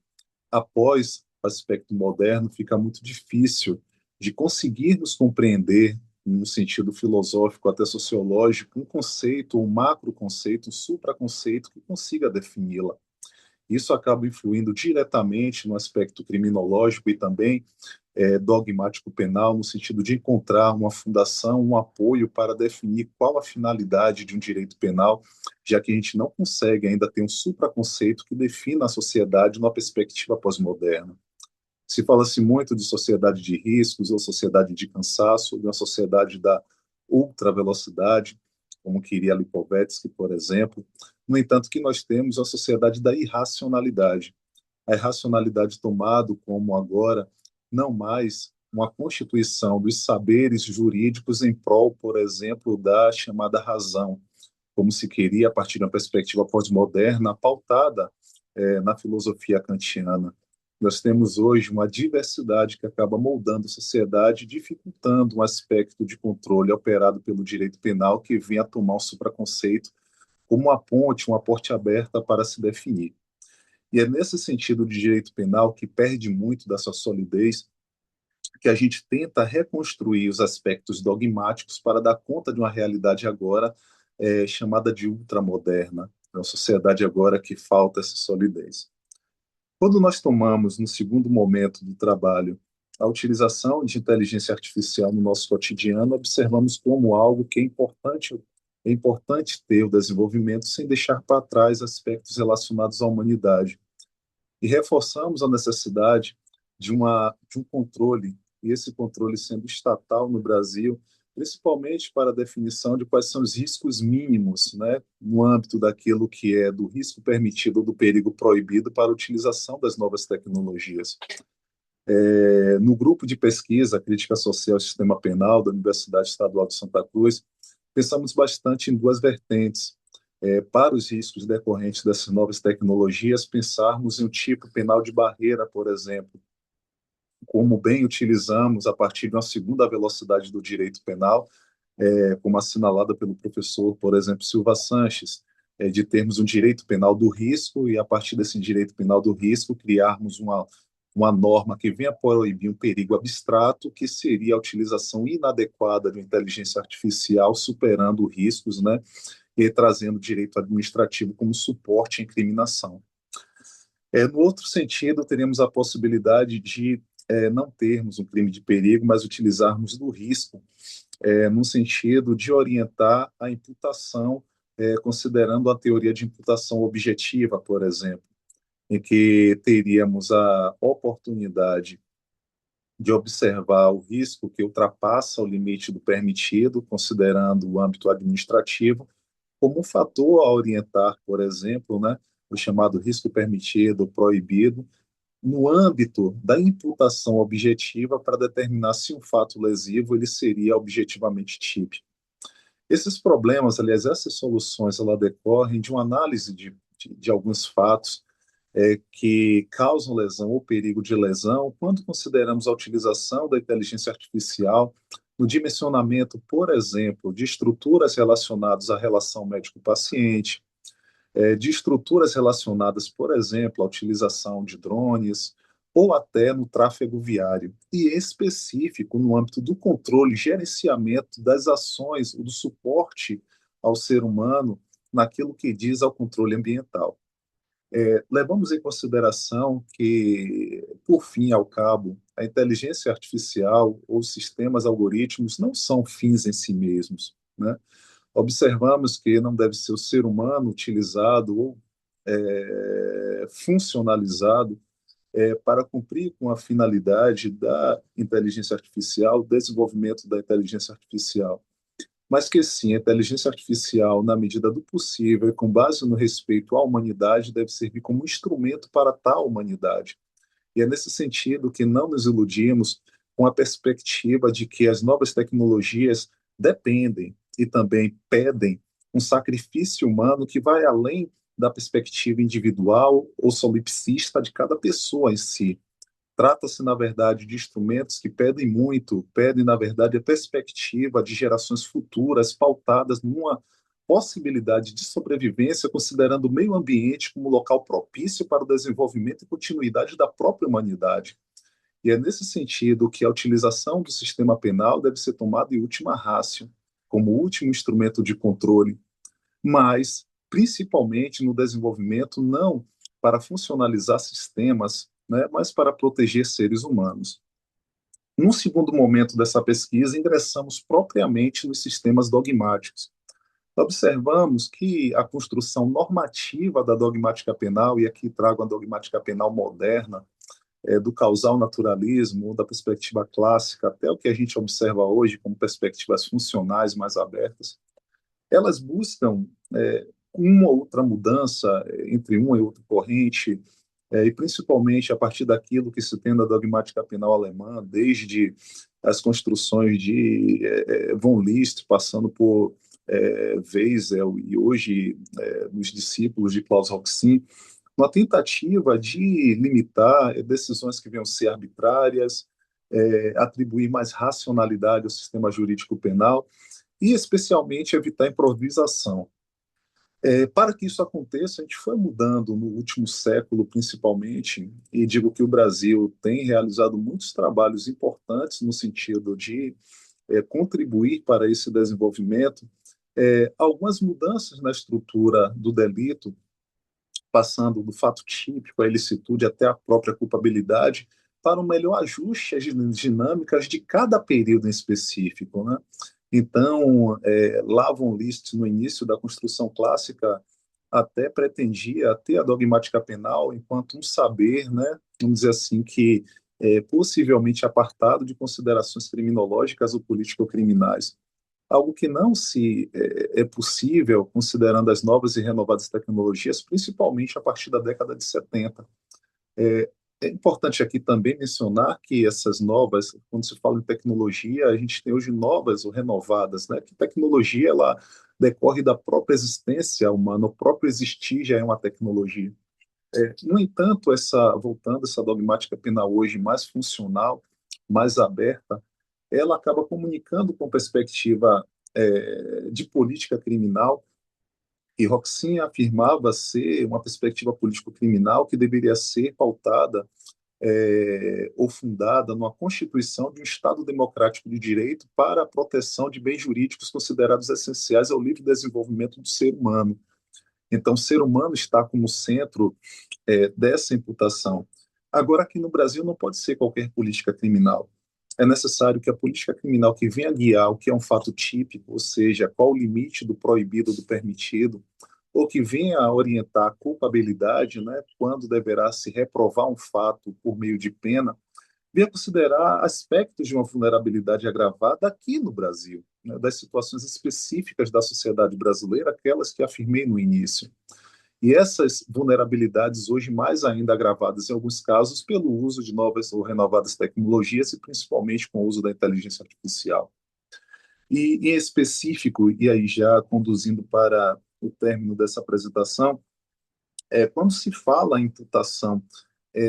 após o aspecto moderno, fica muito difícil de conseguirmos compreender, num sentido filosófico até sociológico, um conceito, um macroconceito, um supraconceito que consiga defini-la. Isso acaba influindo diretamente no aspecto criminológico e também dogmático penal, no sentido de encontrar uma fundação, um apoio para definir qual a finalidade de um direito penal, já que a gente não consegue ainda ter um supraconceito que defina a sociedade numa perspectiva pós-moderna. Se fala-se muito de sociedade de riscos ou sociedade de cansaço, de uma sociedade da ultravelocidade, como queria Lipovetsky, por exemplo. No entanto, que nós temos a sociedade da irracionalidade. A irracionalidade tomado como agora não mais uma constituição dos saberes jurídicos em prol, por exemplo, da chamada razão, como se queria a partir de uma perspectiva pós-moderna pautada na filosofia kantiana. Nós temos hoje uma diversidade que acaba moldando a sociedade, dificultando um aspecto de controle operado pelo direito penal que vem a tomar um supraconceito como uma ponte, uma porta aberta para se definir. E é nesse sentido de direito penal que perde muito da sua solidez que a gente tenta reconstruir os aspectos dogmáticos para dar conta de uma realidade agora chamada de ultramoderna. É uma sociedade agora que falta essa solidez. Quando nós tomamos, no segundo momento do trabalho, a utilização de inteligência artificial no nosso cotidiano, observamos como algo que é importante ter o desenvolvimento sem deixar para trás aspectos relacionados à humanidade. E reforçamos a necessidade de um controle, e esse controle sendo estatal no Brasil, principalmente para a definição de quais são os riscos mínimos, né, no âmbito daquilo que é do risco permitido ou do perigo proibido para a utilização das novas tecnologias. No grupo de pesquisa Crítica Social e Sistema Penal da Universidade Estadual de Santa Cruz, pensamos bastante em duas vertentes. Para os riscos decorrentes dessas novas tecnologias, pensarmos em um tipo penal de barreira, por exemplo, como bem utilizamos a partir de uma segunda velocidade do direito penal, como assinalada pelo professor, por exemplo, Silva Sanches, de termos um direito penal do risco e, a partir desse direito penal do risco, criarmos uma norma que venha proibir um perigo abstrato, que seria a utilização inadequada de inteligência artificial, superando riscos, né, e trazendo direito administrativo como suporte à incriminação. No outro sentido, teríamos a possibilidade de não termos um crime de perigo, mas utilizarmos do risco, no sentido de orientar a imputação, considerando a teoria de imputação objetiva, por exemplo, em que teríamos a oportunidade de observar o risco que ultrapassa o limite do permitido, considerando o âmbito administrativo, como um fator a orientar, por exemplo, né, o chamado risco permitido, proibido, no âmbito da imputação objetiva para determinar se um fato lesivo ele seria objetivamente típico. Esses problemas, aliás, essas soluções, ela decorrem de uma análise de alguns fatos que causam lesão ou perigo de lesão, quando consideramos a utilização da inteligência artificial no dimensionamento, por exemplo, de estruturas relacionadas à relação médico-paciente, de estruturas relacionadas, por exemplo, à utilização de drones, ou até no tráfego viário, e em específico no âmbito do controle e gerenciamento das ações, do suporte ao ser humano naquilo que diz ao controle ambiental. Levamos em consideração que, por fim e ao cabo, a inteligência artificial ou sistemas algoritmos não são fins em si mesmos, né? Observamos que não deve ser o ser humano utilizado ou funcionalizado para cumprir com a finalidade da inteligência artificial, desenvolvimento da inteligência artificial, mas que sim, a inteligência artificial, na medida do possível, com base no respeito à humanidade, deve servir como instrumento para tal humanidade. E é nesse sentido que não nos iludimos com a perspectiva de que as novas tecnologias dependem e também pedem um sacrifício humano que vai além da perspectiva individual ou solipsista de cada pessoa em si. Trata-se, na verdade, de instrumentos que pedem muito, pedem, na verdade, a perspectiva de gerações futuras pautadas numa possibilidade de sobrevivência, considerando o meio ambiente como local propício para o desenvolvimento e continuidade da própria humanidade. E é nesse sentido que a utilização do sistema penal deve ser tomada em última ratio, como último instrumento de controle, mas principalmente no desenvolvimento não para funcionalizar sistemas, né, mas para proteger seres humanos. Num segundo momento dessa pesquisa, ingressamos propriamente nos sistemas dogmáticos. Observamos que a construção normativa da dogmática penal, e aqui trago a dogmática penal moderna, do causal naturalismo, da perspectiva clássica, até o que a gente observa hoje como perspectivas funcionais mais abertas, elas buscam uma ou outra mudança entre uma e outra corrente, e principalmente a partir daquilo que se tem da dogmática penal alemã, desde as construções de von List, passando por Weisel e hoje nos discípulos de Klaus Roxin, uma tentativa de limitar decisões que venham ser arbitrárias, atribuir mais racionalidade ao sistema jurídico penal e, especialmente, evitar improvisação. Para que isso aconteça, a gente foi mudando no último século, principalmente, e digo que o Brasil tem realizado muitos trabalhos importantes no sentido de contribuir para esse desenvolvimento, algumas mudanças na estrutura do delito, passando do fato típico, a ilicitude, até a própria culpabilidade, para um melhor ajuste às dinâmicas de cada período em específico, né? Então, lá von List, no início da construção clássica, até pretendia ter a dogmática penal enquanto um saber, né, vamos dizer assim, que possivelmente apartado de considerações criminológicas ou político-criminais. Algo que não se é possível considerando as novas e renovadas tecnologias, principalmente a partir da década de 70. É importante aqui também mencionar que essas novas, quando se fala em tecnologia, a gente tem hoje novas ou renovadas, né? Que tecnologia ela decorre da própria existência humana, o próprio existir já é uma tecnologia. No entanto, voltando essa dogmática penal hoje mais funcional, mais aberta, ela acaba comunicando com perspectiva de política criminal, e Roxin afirmava ser uma perspectiva político-criminal que deveria ser pautada ou fundada numa constituição de um Estado democrático de direito para a proteção de bens jurídicos considerados essenciais ao livre desenvolvimento do ser humano. Então, o ser humano está como centro dessa imputação. Agora, aqui no Brasil, não pode ser qualquer política criminal. É necessário que a política criminal que venha guiar o que é um fato típico, ou seja, qual o limite do proibido, do permitido, ou que venha a orientar a culpabilidade, né, quando deverá se reprovar um fato por meio de pena, venha considerar aspectos de uma vulnerabilidade agravada aqui no Brasil, né, das situações específicas da sociedade brasileira, aquelas que afirmei no início. E essas vulnerabilidades, hoje mais ainda agravadas em alguns casos, pelo uso de novas ou renovadas tecnologias e principalmente com o uso da inteligência artificial. E, em específico, e aí já conduzindo para o término dessa apresentação, quando se fala em imputação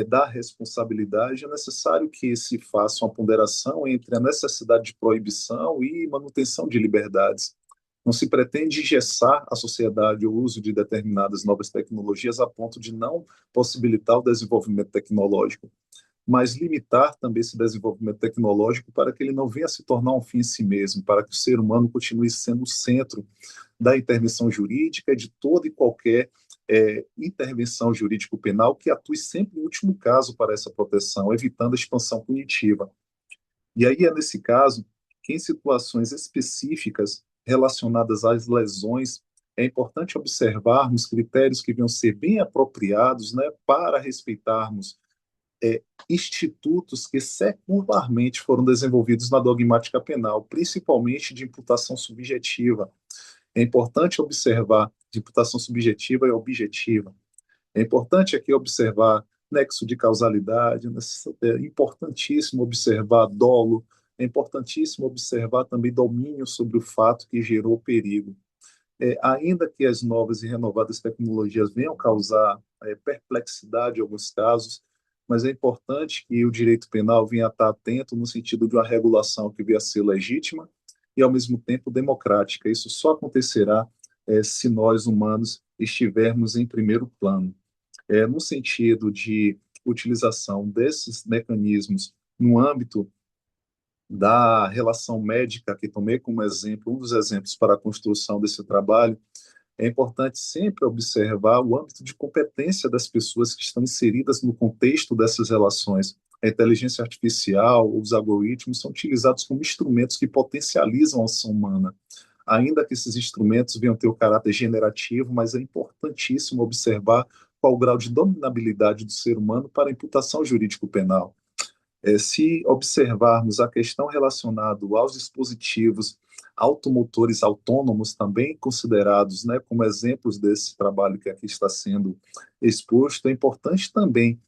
da responsabilidade, é necessário que se faça uma ponderação entre a necessidade de proibição e manutenção de liberdades. Não se pretende engessar a sociedade o uso de determinadas novas tecnologias a ponto de não possibilitar o desenvolvimento tecnológico, mas limitar também esse desenvolvimento tecnológico para que ele não venha a se tornar um fim em si mesmo, para que o ser humano continue sendo o centro da intervenção jurídica, de toda e qualquer intervenção jurídico-penal que atue sempre no último caso para essa proteção, evitando a expansão punitiva. E aí é nesse caso que em situações específicas relacionadas às lesões, é importante observarmos critérios que venham ser bem apropriados, né, para respeitarmos institutos que secularmente foram desenvolvidos na dogmática penal, principalmente de imputação subjetiva. É importante observar de imputação subjetiva e objetiva. É importante aqui observar nexo de causalidade, é importantíssimo observar dolo, é importantíssimo observar também domínio sobre o fato que gerou o perigo. Ainda que as novas e renovadas tecnologias venham causar perplexidade em alguns casos, mas é importante que o direito penal venha estar atento no sentido de uma regulação que venha a ser legítima e, ao mesmo tempo, democrática. Isso só acontecerá se nós, humanos, estivermos em primeiro plano. No sentido de utilização desses mecanismos no âmbito da relação médica, que tomei como exemplo, um dos exemplos para a construção desse trabalho, é importante sempre observar o âmbito de competência das pessoas que estão inseridas no contexto dessas relações. A inteligência artificial, os algoritmos são utilizados como instrumentos que potencializam a ação humana. Ainda que esses instrumentos venham ter o caráter generativo, mas é importantíssimo observar qual o grau de dominabilidade do ser humano para a imputação jurídico-penal. Se observarmos a questão relacionada aos dispositivos automotores autônomos, também considerados, né, como exemplos desse trabalho que aqui está sendo exposto, é importante também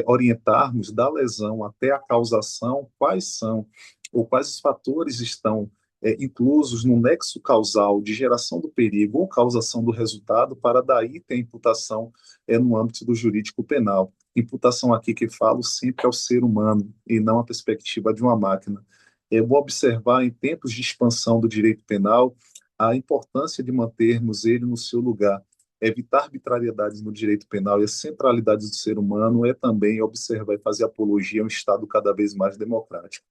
orientarmos da lesão até a causação, quais são ou quais os fatores estão inclusos no nexo causal de geração do perigo ou causação do resultado, para daí ter imputação no âmbito do jurídico penal. Imputação aqui que falo sempre ao ser humano e não a perspectiva de uma máquina. Vou observar em tempos de expansão do direito penal a importância de mantermos ele no seu lugar. Evitar arbitrariedades no direito penal e a centralidade do ser humano é também observar e fazer apologia a um Estado cada vez mais democrático.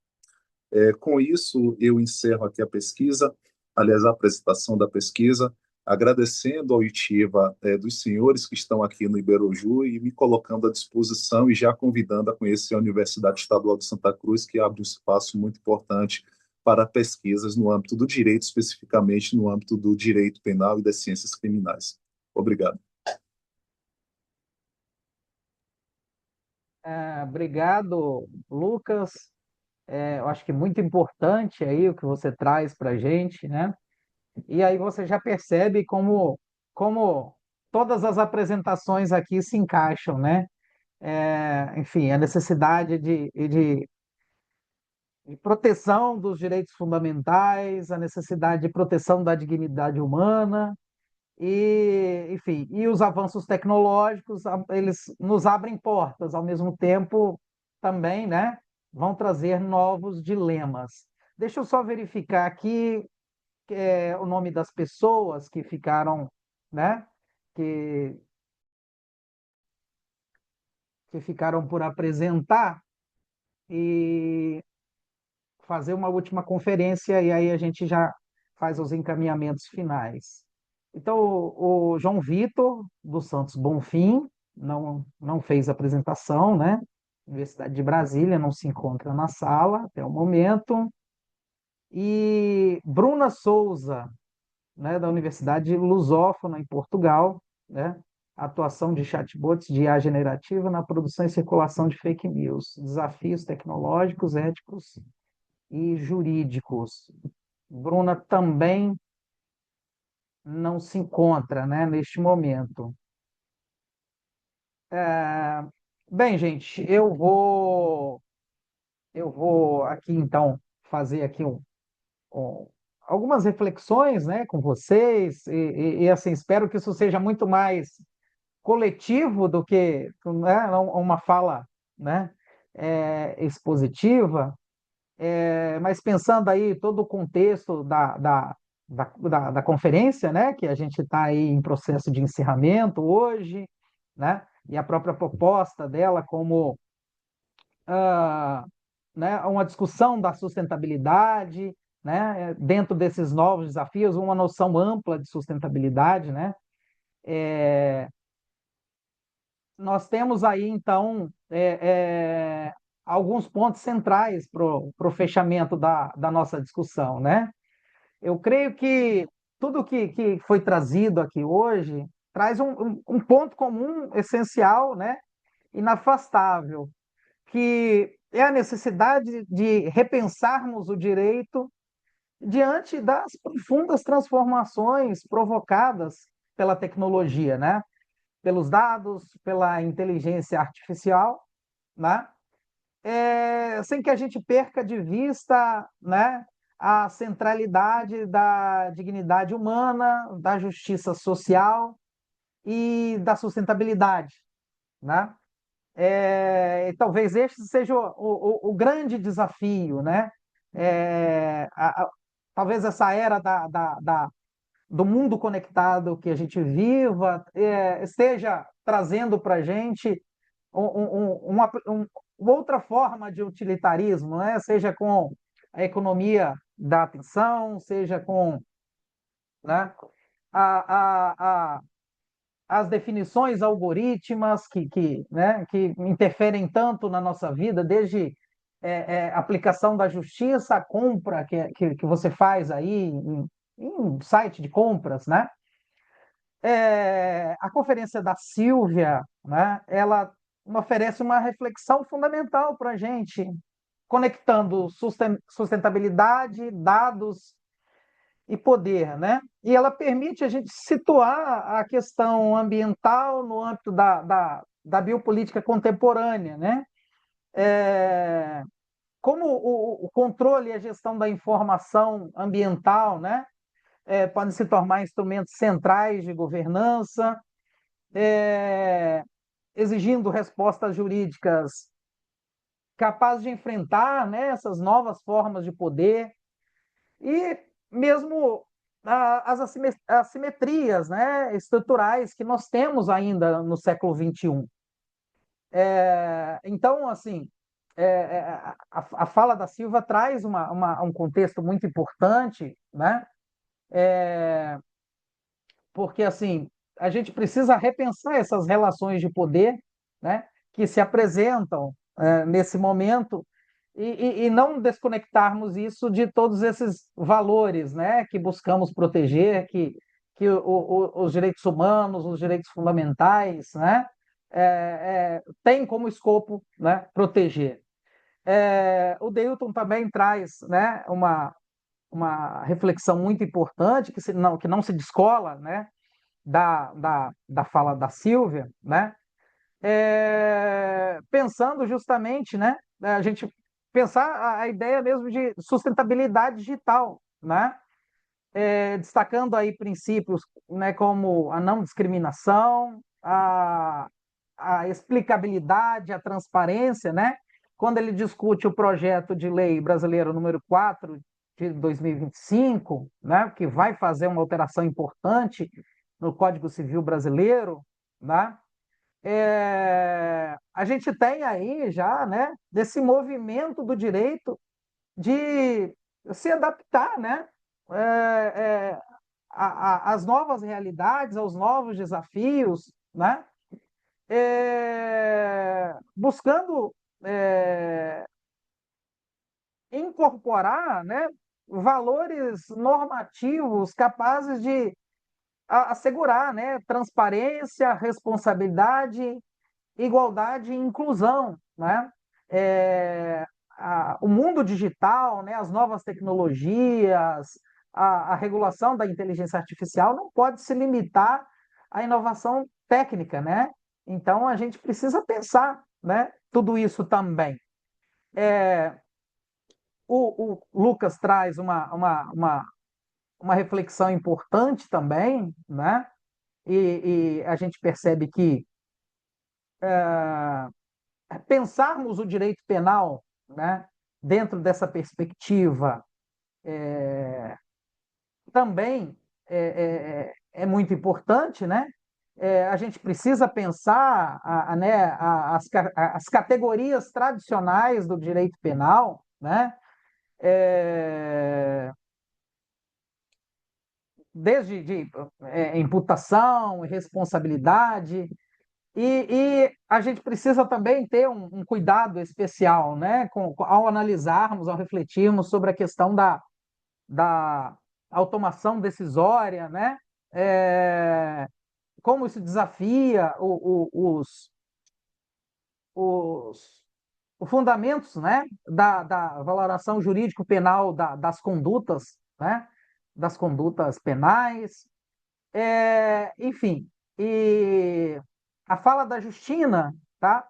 Com isso, eu encerro aqui a pesquisa, aliás, a apresentação da pesquisa, agradecendo a oitiva dos senhores que estão aqui no Iberoju e me colocando à disposição e já convidando a conhecer a Universidade Estadual de Santa Cruz, que abre um espaço muito importante para pesquisas no âmbito do direito, especificamente no âmbito do direito penal e das ciências criminais. Obrigado. Obrigado, Lucas. Eu acho que é muito importante aí o que você traz para a gente, né? E aí você já percebe como todas as apresentações aqui se encaixam, né? Enfim, a necessidade de proteção dos direitos fundamentais, a necessidade de proteção da dignidade humana, e, enfim, e os avanços tecnológicos, eles nos abrem portas, ao mesmo tempo também, né, vão trazer novos dilemas. Deixa eu só verificar aqui o nome das pessoas que ficaram, né, que, que ficaram por apresentar e fazer uma última conferência e aí a gente já faz os encaminhamentos finais. Então, o João Vitor dos Santos Bonfim não fez apresentação, né? Universidade de Brasília não se encontra na sala até o momento. E Bruna Souza, né, da Universidade Lusófona, em Portugal, né? Atuação de chatbots de IA generativa na produção e circulação de fake news, desafios tecnológicos, éticos e jurídicos. Bruna também não se encontra, né, neste momento. Bem, gente, eu vou aqui então fazer aqui algumas reflexões, né, com vocês e, assim espero que isso seja muito mais coletivo do que, né, uma fala, né, expositiva. Mas pensando aí todo o contexto da conferência, né, que a gente está aí em processo de encerramento hoje, né, e a própria proposta dela como ah, né, uma discussão da sustentabilidade, né, dentro desses novos desafios, uma noção ampla de sustentabilidade, né, nós temos aí, então, alguns pontos centrais para o fechamento da nossa discussão, né? Eu creio que tudo que foi trazido aqui hoje traz um ponto comum essencial, né? Inafastável, que é a necessidade de repensarmos o direito diante das profundas transformações provocadas pela tecnologia, né? pelos dados, pela inteligência artificial, né? Sem que a gente perca de vista, né, a centralidade da dignidade humana, da justiça social e da sustentabilidade, né? Talvez este seja o grande desafio, né? Talvez essa era do mundo conectado que a gente viva esteja trazendo para a gente uma outra forma de utilitarismo, né? Seja com a economia da atenção, seja com, né, a, a, as definições algorítmicas né, que interferem tanto na nossa vida, desde aplicação da justiça, a compra que você faz aí em site de compras, né? A conferência da Silvia, né, ela oferece uma reflexão fundamental para a gente, conectando sustentabilidade, dados e poder, né? E ela permite a gente situar a questão ambiental no âmbito da biopolítica contemporânea, né? Como o controle e a gestão da informação ambiental, né? Podem se tornar instrumentos centrais de governança, exigindo respostas jurídicas capazes de enfrentar, né, essas novas formas de poder e mesmo as assimetrias, né, estruturais que nós temos ainda no século XXI. Então, assim, a fala da Silva traz um contexto muito importante, né? Porque assim a gente precisa repensar essas relações de poder, né, que se apresentam nesse momento e não desconectarmos isso de todos esses valores, né, que buscamos proteger, que os direitos humanos, os direitos fundamentais, né, têm como escopo, né, proteger. O Deilton também traz, né, uma reflexão muito importante que não se descola, né, da fala da Silvia, né? Pensando justamente, né? A gente pensar a ideia mesmo de sustentabilidade digital, né? Destacando aí princípios, né, como a não discriminação, a explicabilidade, a transparência, né? Quando ele discute o projeto de lei brasileiro número 4 de 2025, né, que vai fazer uma alteração importante no Código Civil brasileiro, né? A gente tem aí já, né, desse movimento do direito de se adaptar, né, às novas realidades, aos novos desafios, né, buscando incorporar, né, valores normativos capazes de assegurar, né, transparência, responsabilidade, igualdade e inclusão, né? O mundo digital, né, as novas tecnologias, a regulação da inteligência artificial não pode se limitar à inovação técnica, né? Então a gente precisa pensar, né, tudo isso também. O Lucas traz uma reflexão importante também, né? E a gente percebe que pensarmos o direito penal, né, dentro dessa perspectiva também é muito importante, né? A gente precisa pensar né, as categorias tradicionais do direito penal, né? Desde imputação, responsabilidade, e a gente precisa também ter um cuidado especial, né, ao analisarmos, ao refletirmos sobre a questão da automação decisória, né, como isso desafia os fundamentos, né, da valoração jurídico-penal das condutas, né, das condutas penais, enfim. E A fala da Justina, tá?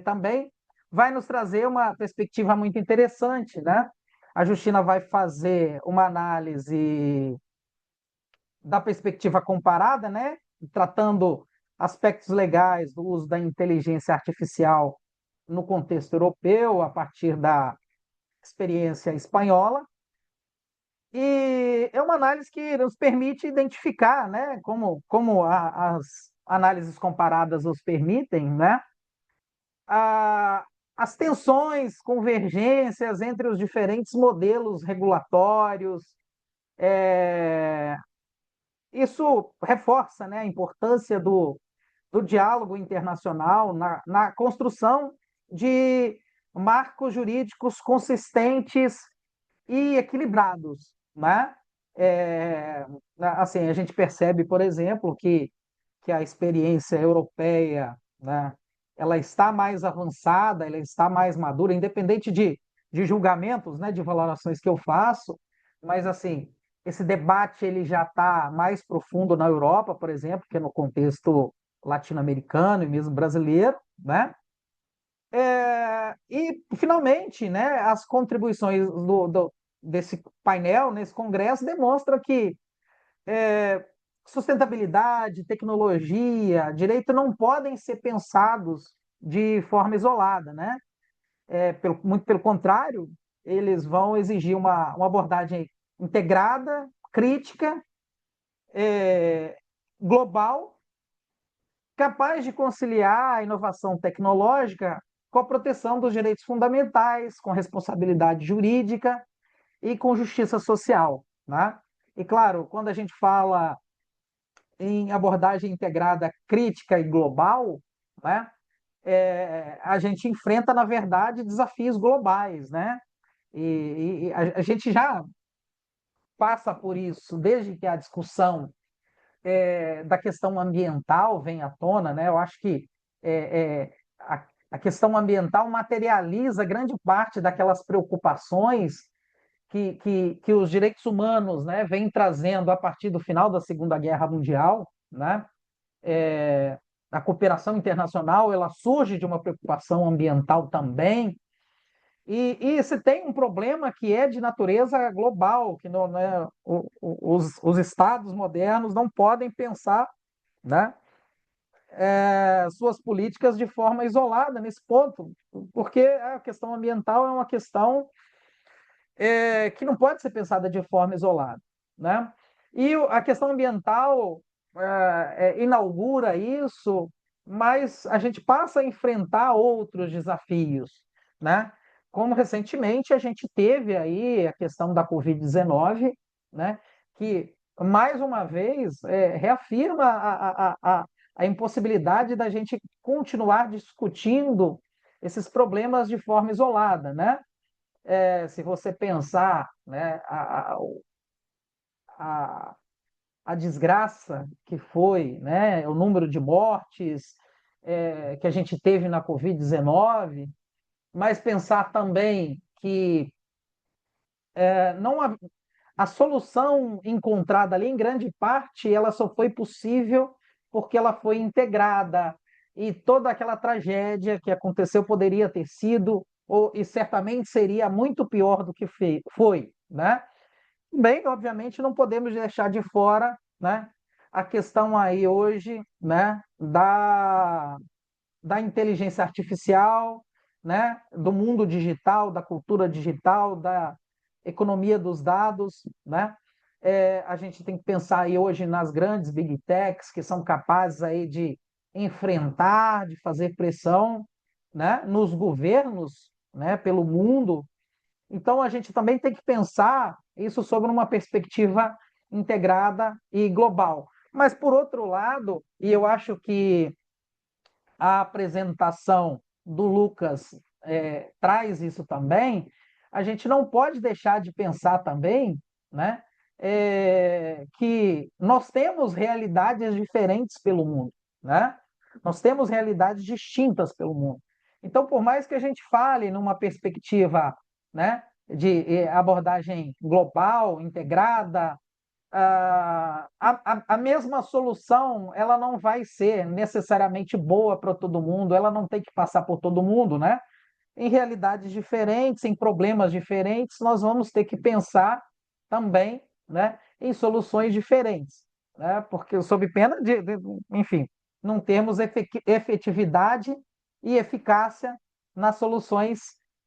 Também vai nos trazer uma perspectiva muito interessante, né? A Justina vai fazer uma análise da perspectiva comparada, né? Tratando aspectos legais do uso da inteligência artificial no contexto europeu, a partir da experiência espanhola. E é uma análise que nos permite identificar, né, como as análises comparadas nos permitem, né, a, as tensões, convergências entre os diferentes modelos regulatórios. É, isso reforça, né, a importância do diálogo internacional na construção de marcos jurídicos consistentes e equilibrados, né? É, assim, a gente percebe, por exemplo, que a experiência europeia, né, ela está mais avançada, ela está mais madura, independente de julgamentos, né, de valorações que eu faço, mas assim, esse debate ele já está mais profundo na Europa, por exemplo, que é no contexto latino-americano e mesmo brasileiro, né? E, finalmente, né, as contribuições desse painel, nesse congresso, demonstram que sustentabilidade, tecnologia, direito não podem ser pensados de forma isolada, né? Muito pelo contrário, eles vão exigir uma abordagem integrada, crítica, global, capaz de conciliar a inovação tecnológica com a proteção dos direitos fundamentais, com responsabilidade jurídica e com justiça social, né? E claro, quando a gente fala em abordagem integrada, crítica e global, né, a gente enfrenta, na verdade, desafios globais, né? E a gente já passa por isso desde que a discussão da questão ambiental vem à tona, né? Eu acho que a questão ambiental materializa grande parte daquelas preocupações que os direitos humanos, né, vêm trazendo a partir do final da Segunda Guerra Mundial, né? A cooperação internacional ela surge de uma preocupação ambiental também, e se tem um problema que é de natureza global, que não, né, os estados modernos não podem pensar, né, suas políticas de forma isolada nesse ponto, porque a questão ambiental é uma questão que não pode ser pensada de forma isolada, né? E a questão ambiental inaugura isso, mas a gente passa a enfrentar outros desafios, né? Como recentemente a gente teve aí a questão da Covid-19, né? Que mais uma vez reafirma a impossibilidade da gente continuar discutindo esses problemas de forma isolada, né? Se você pensar, né, a, a desgraça que foi, né, o número de mortes que a gente teve na Covid-19, mas pensar também que não a solução encontrada ali, em grande parte, ela só foi possível porque ela foi integrada e toda aquela tragédia que aconteceu poderia ter sido e certamente seria muito pior do que foi, né? Bem, obviamente não podemos deixar de fora, né, a questão aí hoje, né, da inteligência artificial, né, do mundo digital, da cultura digital, da economia dos dados, né? A gente tem que pensar aí hoje nas grandes big techs que são capazes aí de enfrentar, de fazer pressão, né, nos governos, né, pelo mundo. Então a gente também tem que pensar isso sobre uma perspectiva integrada e global. Mas por outro lado, e eu acho que a apresentação do Lucas traz isso também, a gente não pode deixar de pensar também, né, que nós temos realidades diferentes pelo mundo, né? Nós temos realidades distintas pelo mundo. Então, por mais que a gente fale numa perspectiva, né, de abordagem global, integrada, a mesma solução ela não vai ser necessariamente boa para todo mundo, ela não tem que passar por todo mundo, né? Em realidades diferentes, em problemas diferentes, nós vamos ter que pensar também, né, em soluções diferentes, né? Porque sob pena enfim, não termos efetividade e eficácia nas soluções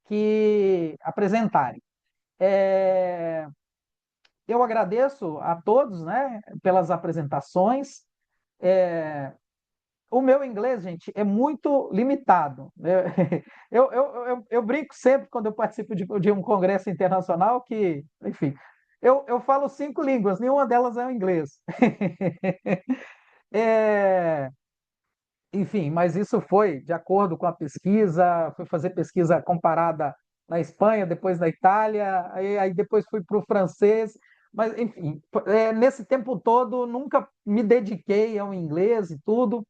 que apresentarem. Eu agradeço a todos, né, pelas apresentações. O meu inglês, gente, é muito limitado, né? Eu brinco sempre quando eu participo de um congresso internacional que, enfim, eu falo 5 línguas, nenhuma delas é o inglês. É, enfim, mas isso foi de acordo com a pesquisa, fui fazer pesquisa comparada na Espanha, depois na Itália, aí depois fui para o francês, mas enfim, nesse tempo todo nunca me dediquei ao inglês e tudo.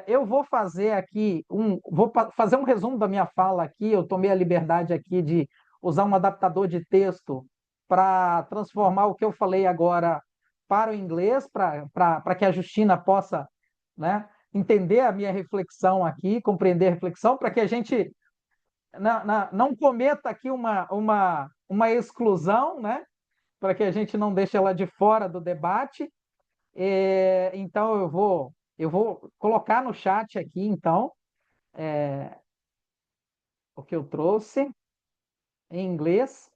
Eu vou fazer aqui fazer um resumo da minha fala aqui. Eu tomei a liberdade aqui de usar um adaptador de texto para transformar o que eu falei agora para o inglês, para que a Justina possa, né, entender a minha reflexão aqui, compreender a reflexão, para que a gente não cometa aqui uma exclusão, né, para que a gente não deixe ela de fora do debate. Então, eu vou colocar no chat aqui, então, o que eu trouxe em inglês.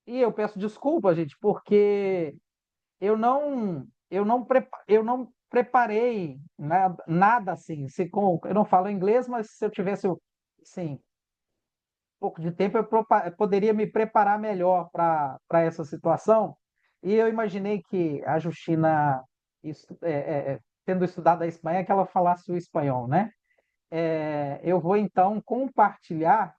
E eu peço desculpa, gente, porque eu não preparei nada assim. Eu não falo inglês, mas se eu tivesse, sim, um pouco de tempo, eu poderia me preparar melhor para essa situação. E eu imaginei que a Justina, tendo estudado a Espanha, que ela falasse o espanhol, né? Eu vou então compartilhar.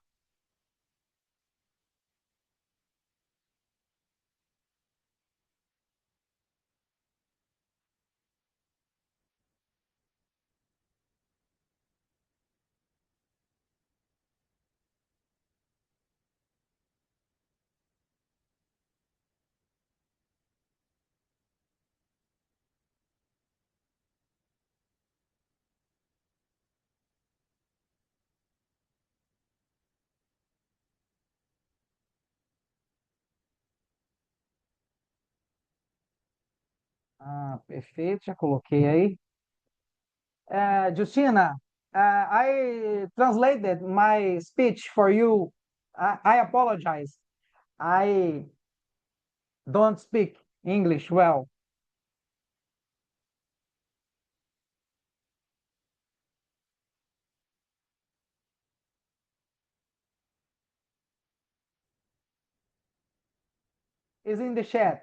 Perfeito, já coloquei aí. Justina, I translated my speech for you. I apologize. I don't speak English well. Is in the chat.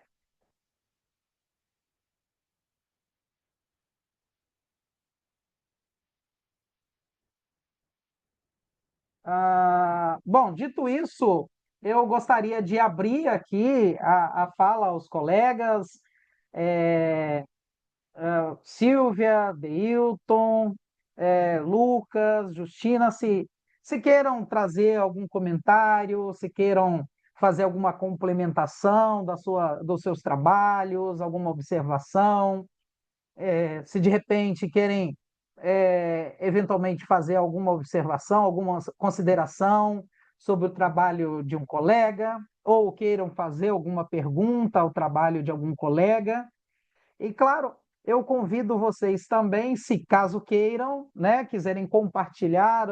Bom, dito isso, eu gostaria de abrir aqui a fala aos colegas, é, Silvia, Deilton, Lucas, Justina, se queiram trazer algum comentário, se queiram fazer alguma complementação dos seus trabalhos, alguma observação, se de repente querem eventualmente fazer alguma observação, alguma consideração sobre o trabalho de um colega, ou queiram fazer alguma pergunta ao trabalho de algum colega. E claro, eu convido vocês também, se caso queiram, né, quiserem compartilhar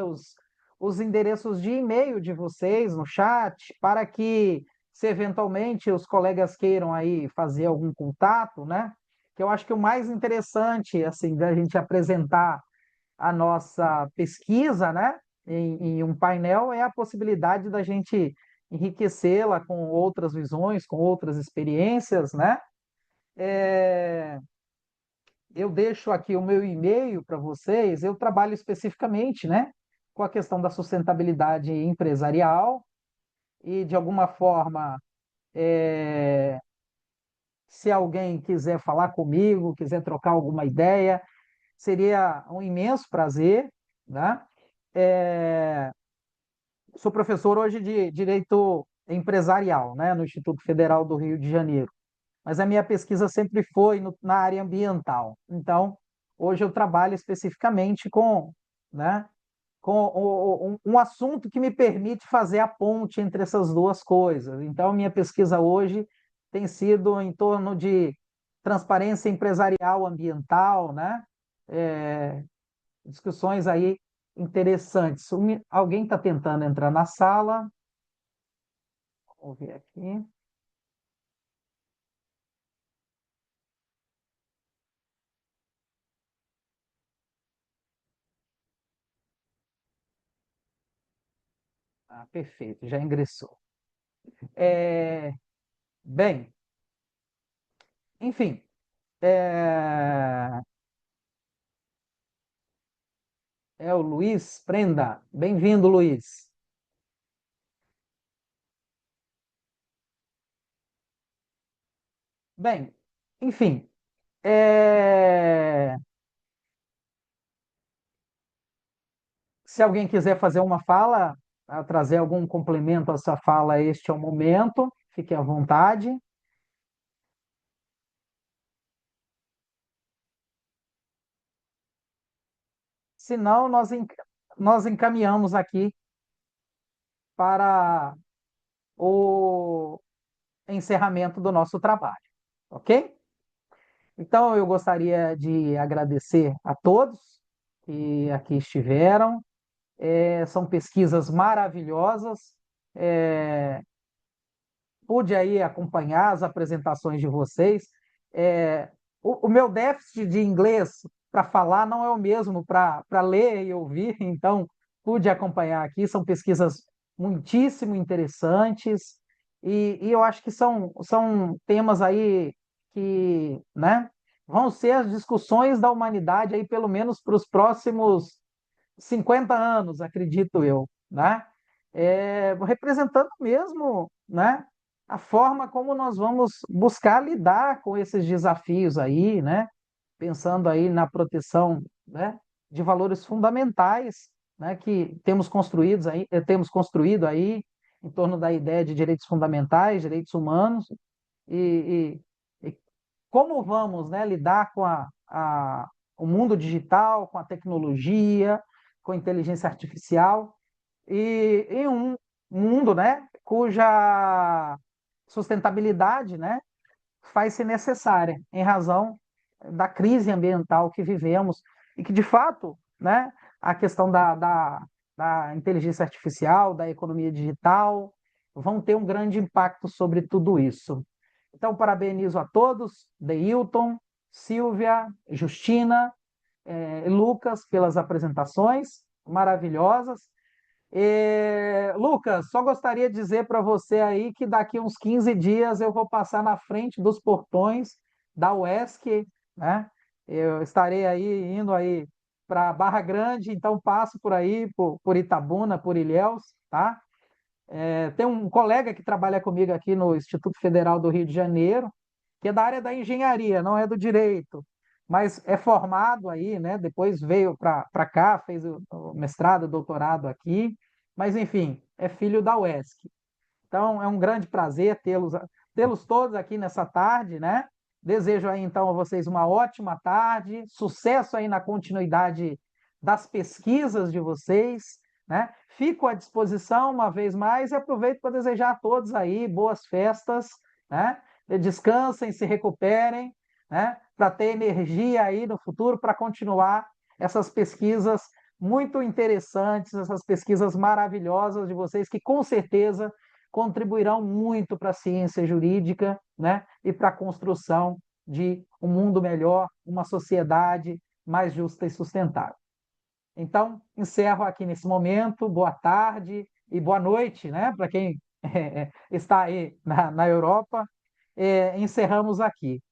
os endereços de e-mail de vocês no chat, para que, se eventualmente os colegas queiram aí fazer algum contato, né, que eu acho que o mais interessante, assim, da gente apresentar a nossa pesquisa, né, em um painel, é a possibilidade da gente enriquecê-la com outras visões, com outras experiências, né? Eu deixo aqui o meu e-mail para vocês. Eu trabalho especificamente, né, com a questão da sustentabilidade empresarial e, de alguma forma, se alguém quiser falar comigo, quiser trocar alguma ideia, seria um imenso prazer, né? Sou professor hoje de Direito empresarial, né, no Instituto Federal do Rio de Janeiro, mas a minha pesquisa sempre foi na área ambiental. Então, hoje eu trabalho especificamente né, com um assunto que me permite fazer a ponte entre essas duas coisas. Então, minha pesquisa hoje tem sido em torno de transparência empresarial ambiental, né? Discussões aí interessantes. Alguém está tentando entrar na sala. Vou ver aqui. Ah, perfeito, já ingressou. Bem, enfim, é o Luiz Prenda. Bem-vindo, Luiz. Bem, enfim, se alguém quiser fazer uma fala, trazer algum complemento à sua fala, este é o momento, fique à vontade. Senão, nós encaminhamos aqui para o encerramento do nosso trabalho, ok? Então, eu gostaria de agradecer a todos que aqui estiveram. São pesquisas maravilhosas. Pude aí acompanhar as apresentações de vocês. O meu déficit de inglês para falar não é o mesmo para ler e ouvir, então pude acompanhar aqui. São pesquisas muitíssimo interessantes e eu acho que são temas aí que, né, vão ser as discussões da humanidade aí pelo menos para os próximos 50 anos, acredito eu, né? Representando mesmo, né, a forma como nós vamos buscar lidar com esses desafios aí, né? Pensando aí na proteção, né, de valores fundamentais, né, que temos construído aí em torno da ideia de direitos fundamentais, direitos humanos e como vamos, né, lidar com o mundo digital, com a tecnologia, com a inteligência artificial e em um mundo, né, cuja sustentabilidade, né, faz-se necessária em razão da crise ambiental que vivemos e que, de fato, né, a questão da inteligência artificial, da economia digital, vão ter um grande impacto sobre tudo isso. Então, parabenizo a todos, Deilton, Silvia, Justina, Lucas, pelas apresentações maravilhosas. Lucas, só gostaria de dizer para você aí que daqui uns 15 dias eu vou passar na frente dos portões da UESC, né? Eu estarei aí indo aí para Barra Grande, então passo por aí, por Itabuna, por Ilhéus, tá? Tem um colega que trabalha comigo aqui no Instituto Federal do Rio de Janeiro, que é da área da engenharia, não é do direito, mas é formado aí, né? Depois veio para cá, fez o mestrado, doutorado aqui, mas enfim, é filho da UESC. Então é um grande prazer tê-los todos aqui nessa tarde, né? Desejo aí então a vocês uma ótima tarde, sucesso aí na continuidade das pesquisas de vocês, né? Fico à disposição uma vez mais e aproveito para desejar a todos aí boas festas, né? Descansem, se recuperem, né? Para ter energia aí no futuro para continuar essas pesquisas muito interessantes, essas pesquisas maravilhosas de vocês que com certeza contribuirão muito para a ciência jurídica, né? E para a construção de um mundo melhor, uma sociedade mais justa e sustentável. Então, encerro aqui nesse momento. Boa tarde e boa noite, né? Para quem está aí na Europa. Encerramos aqui.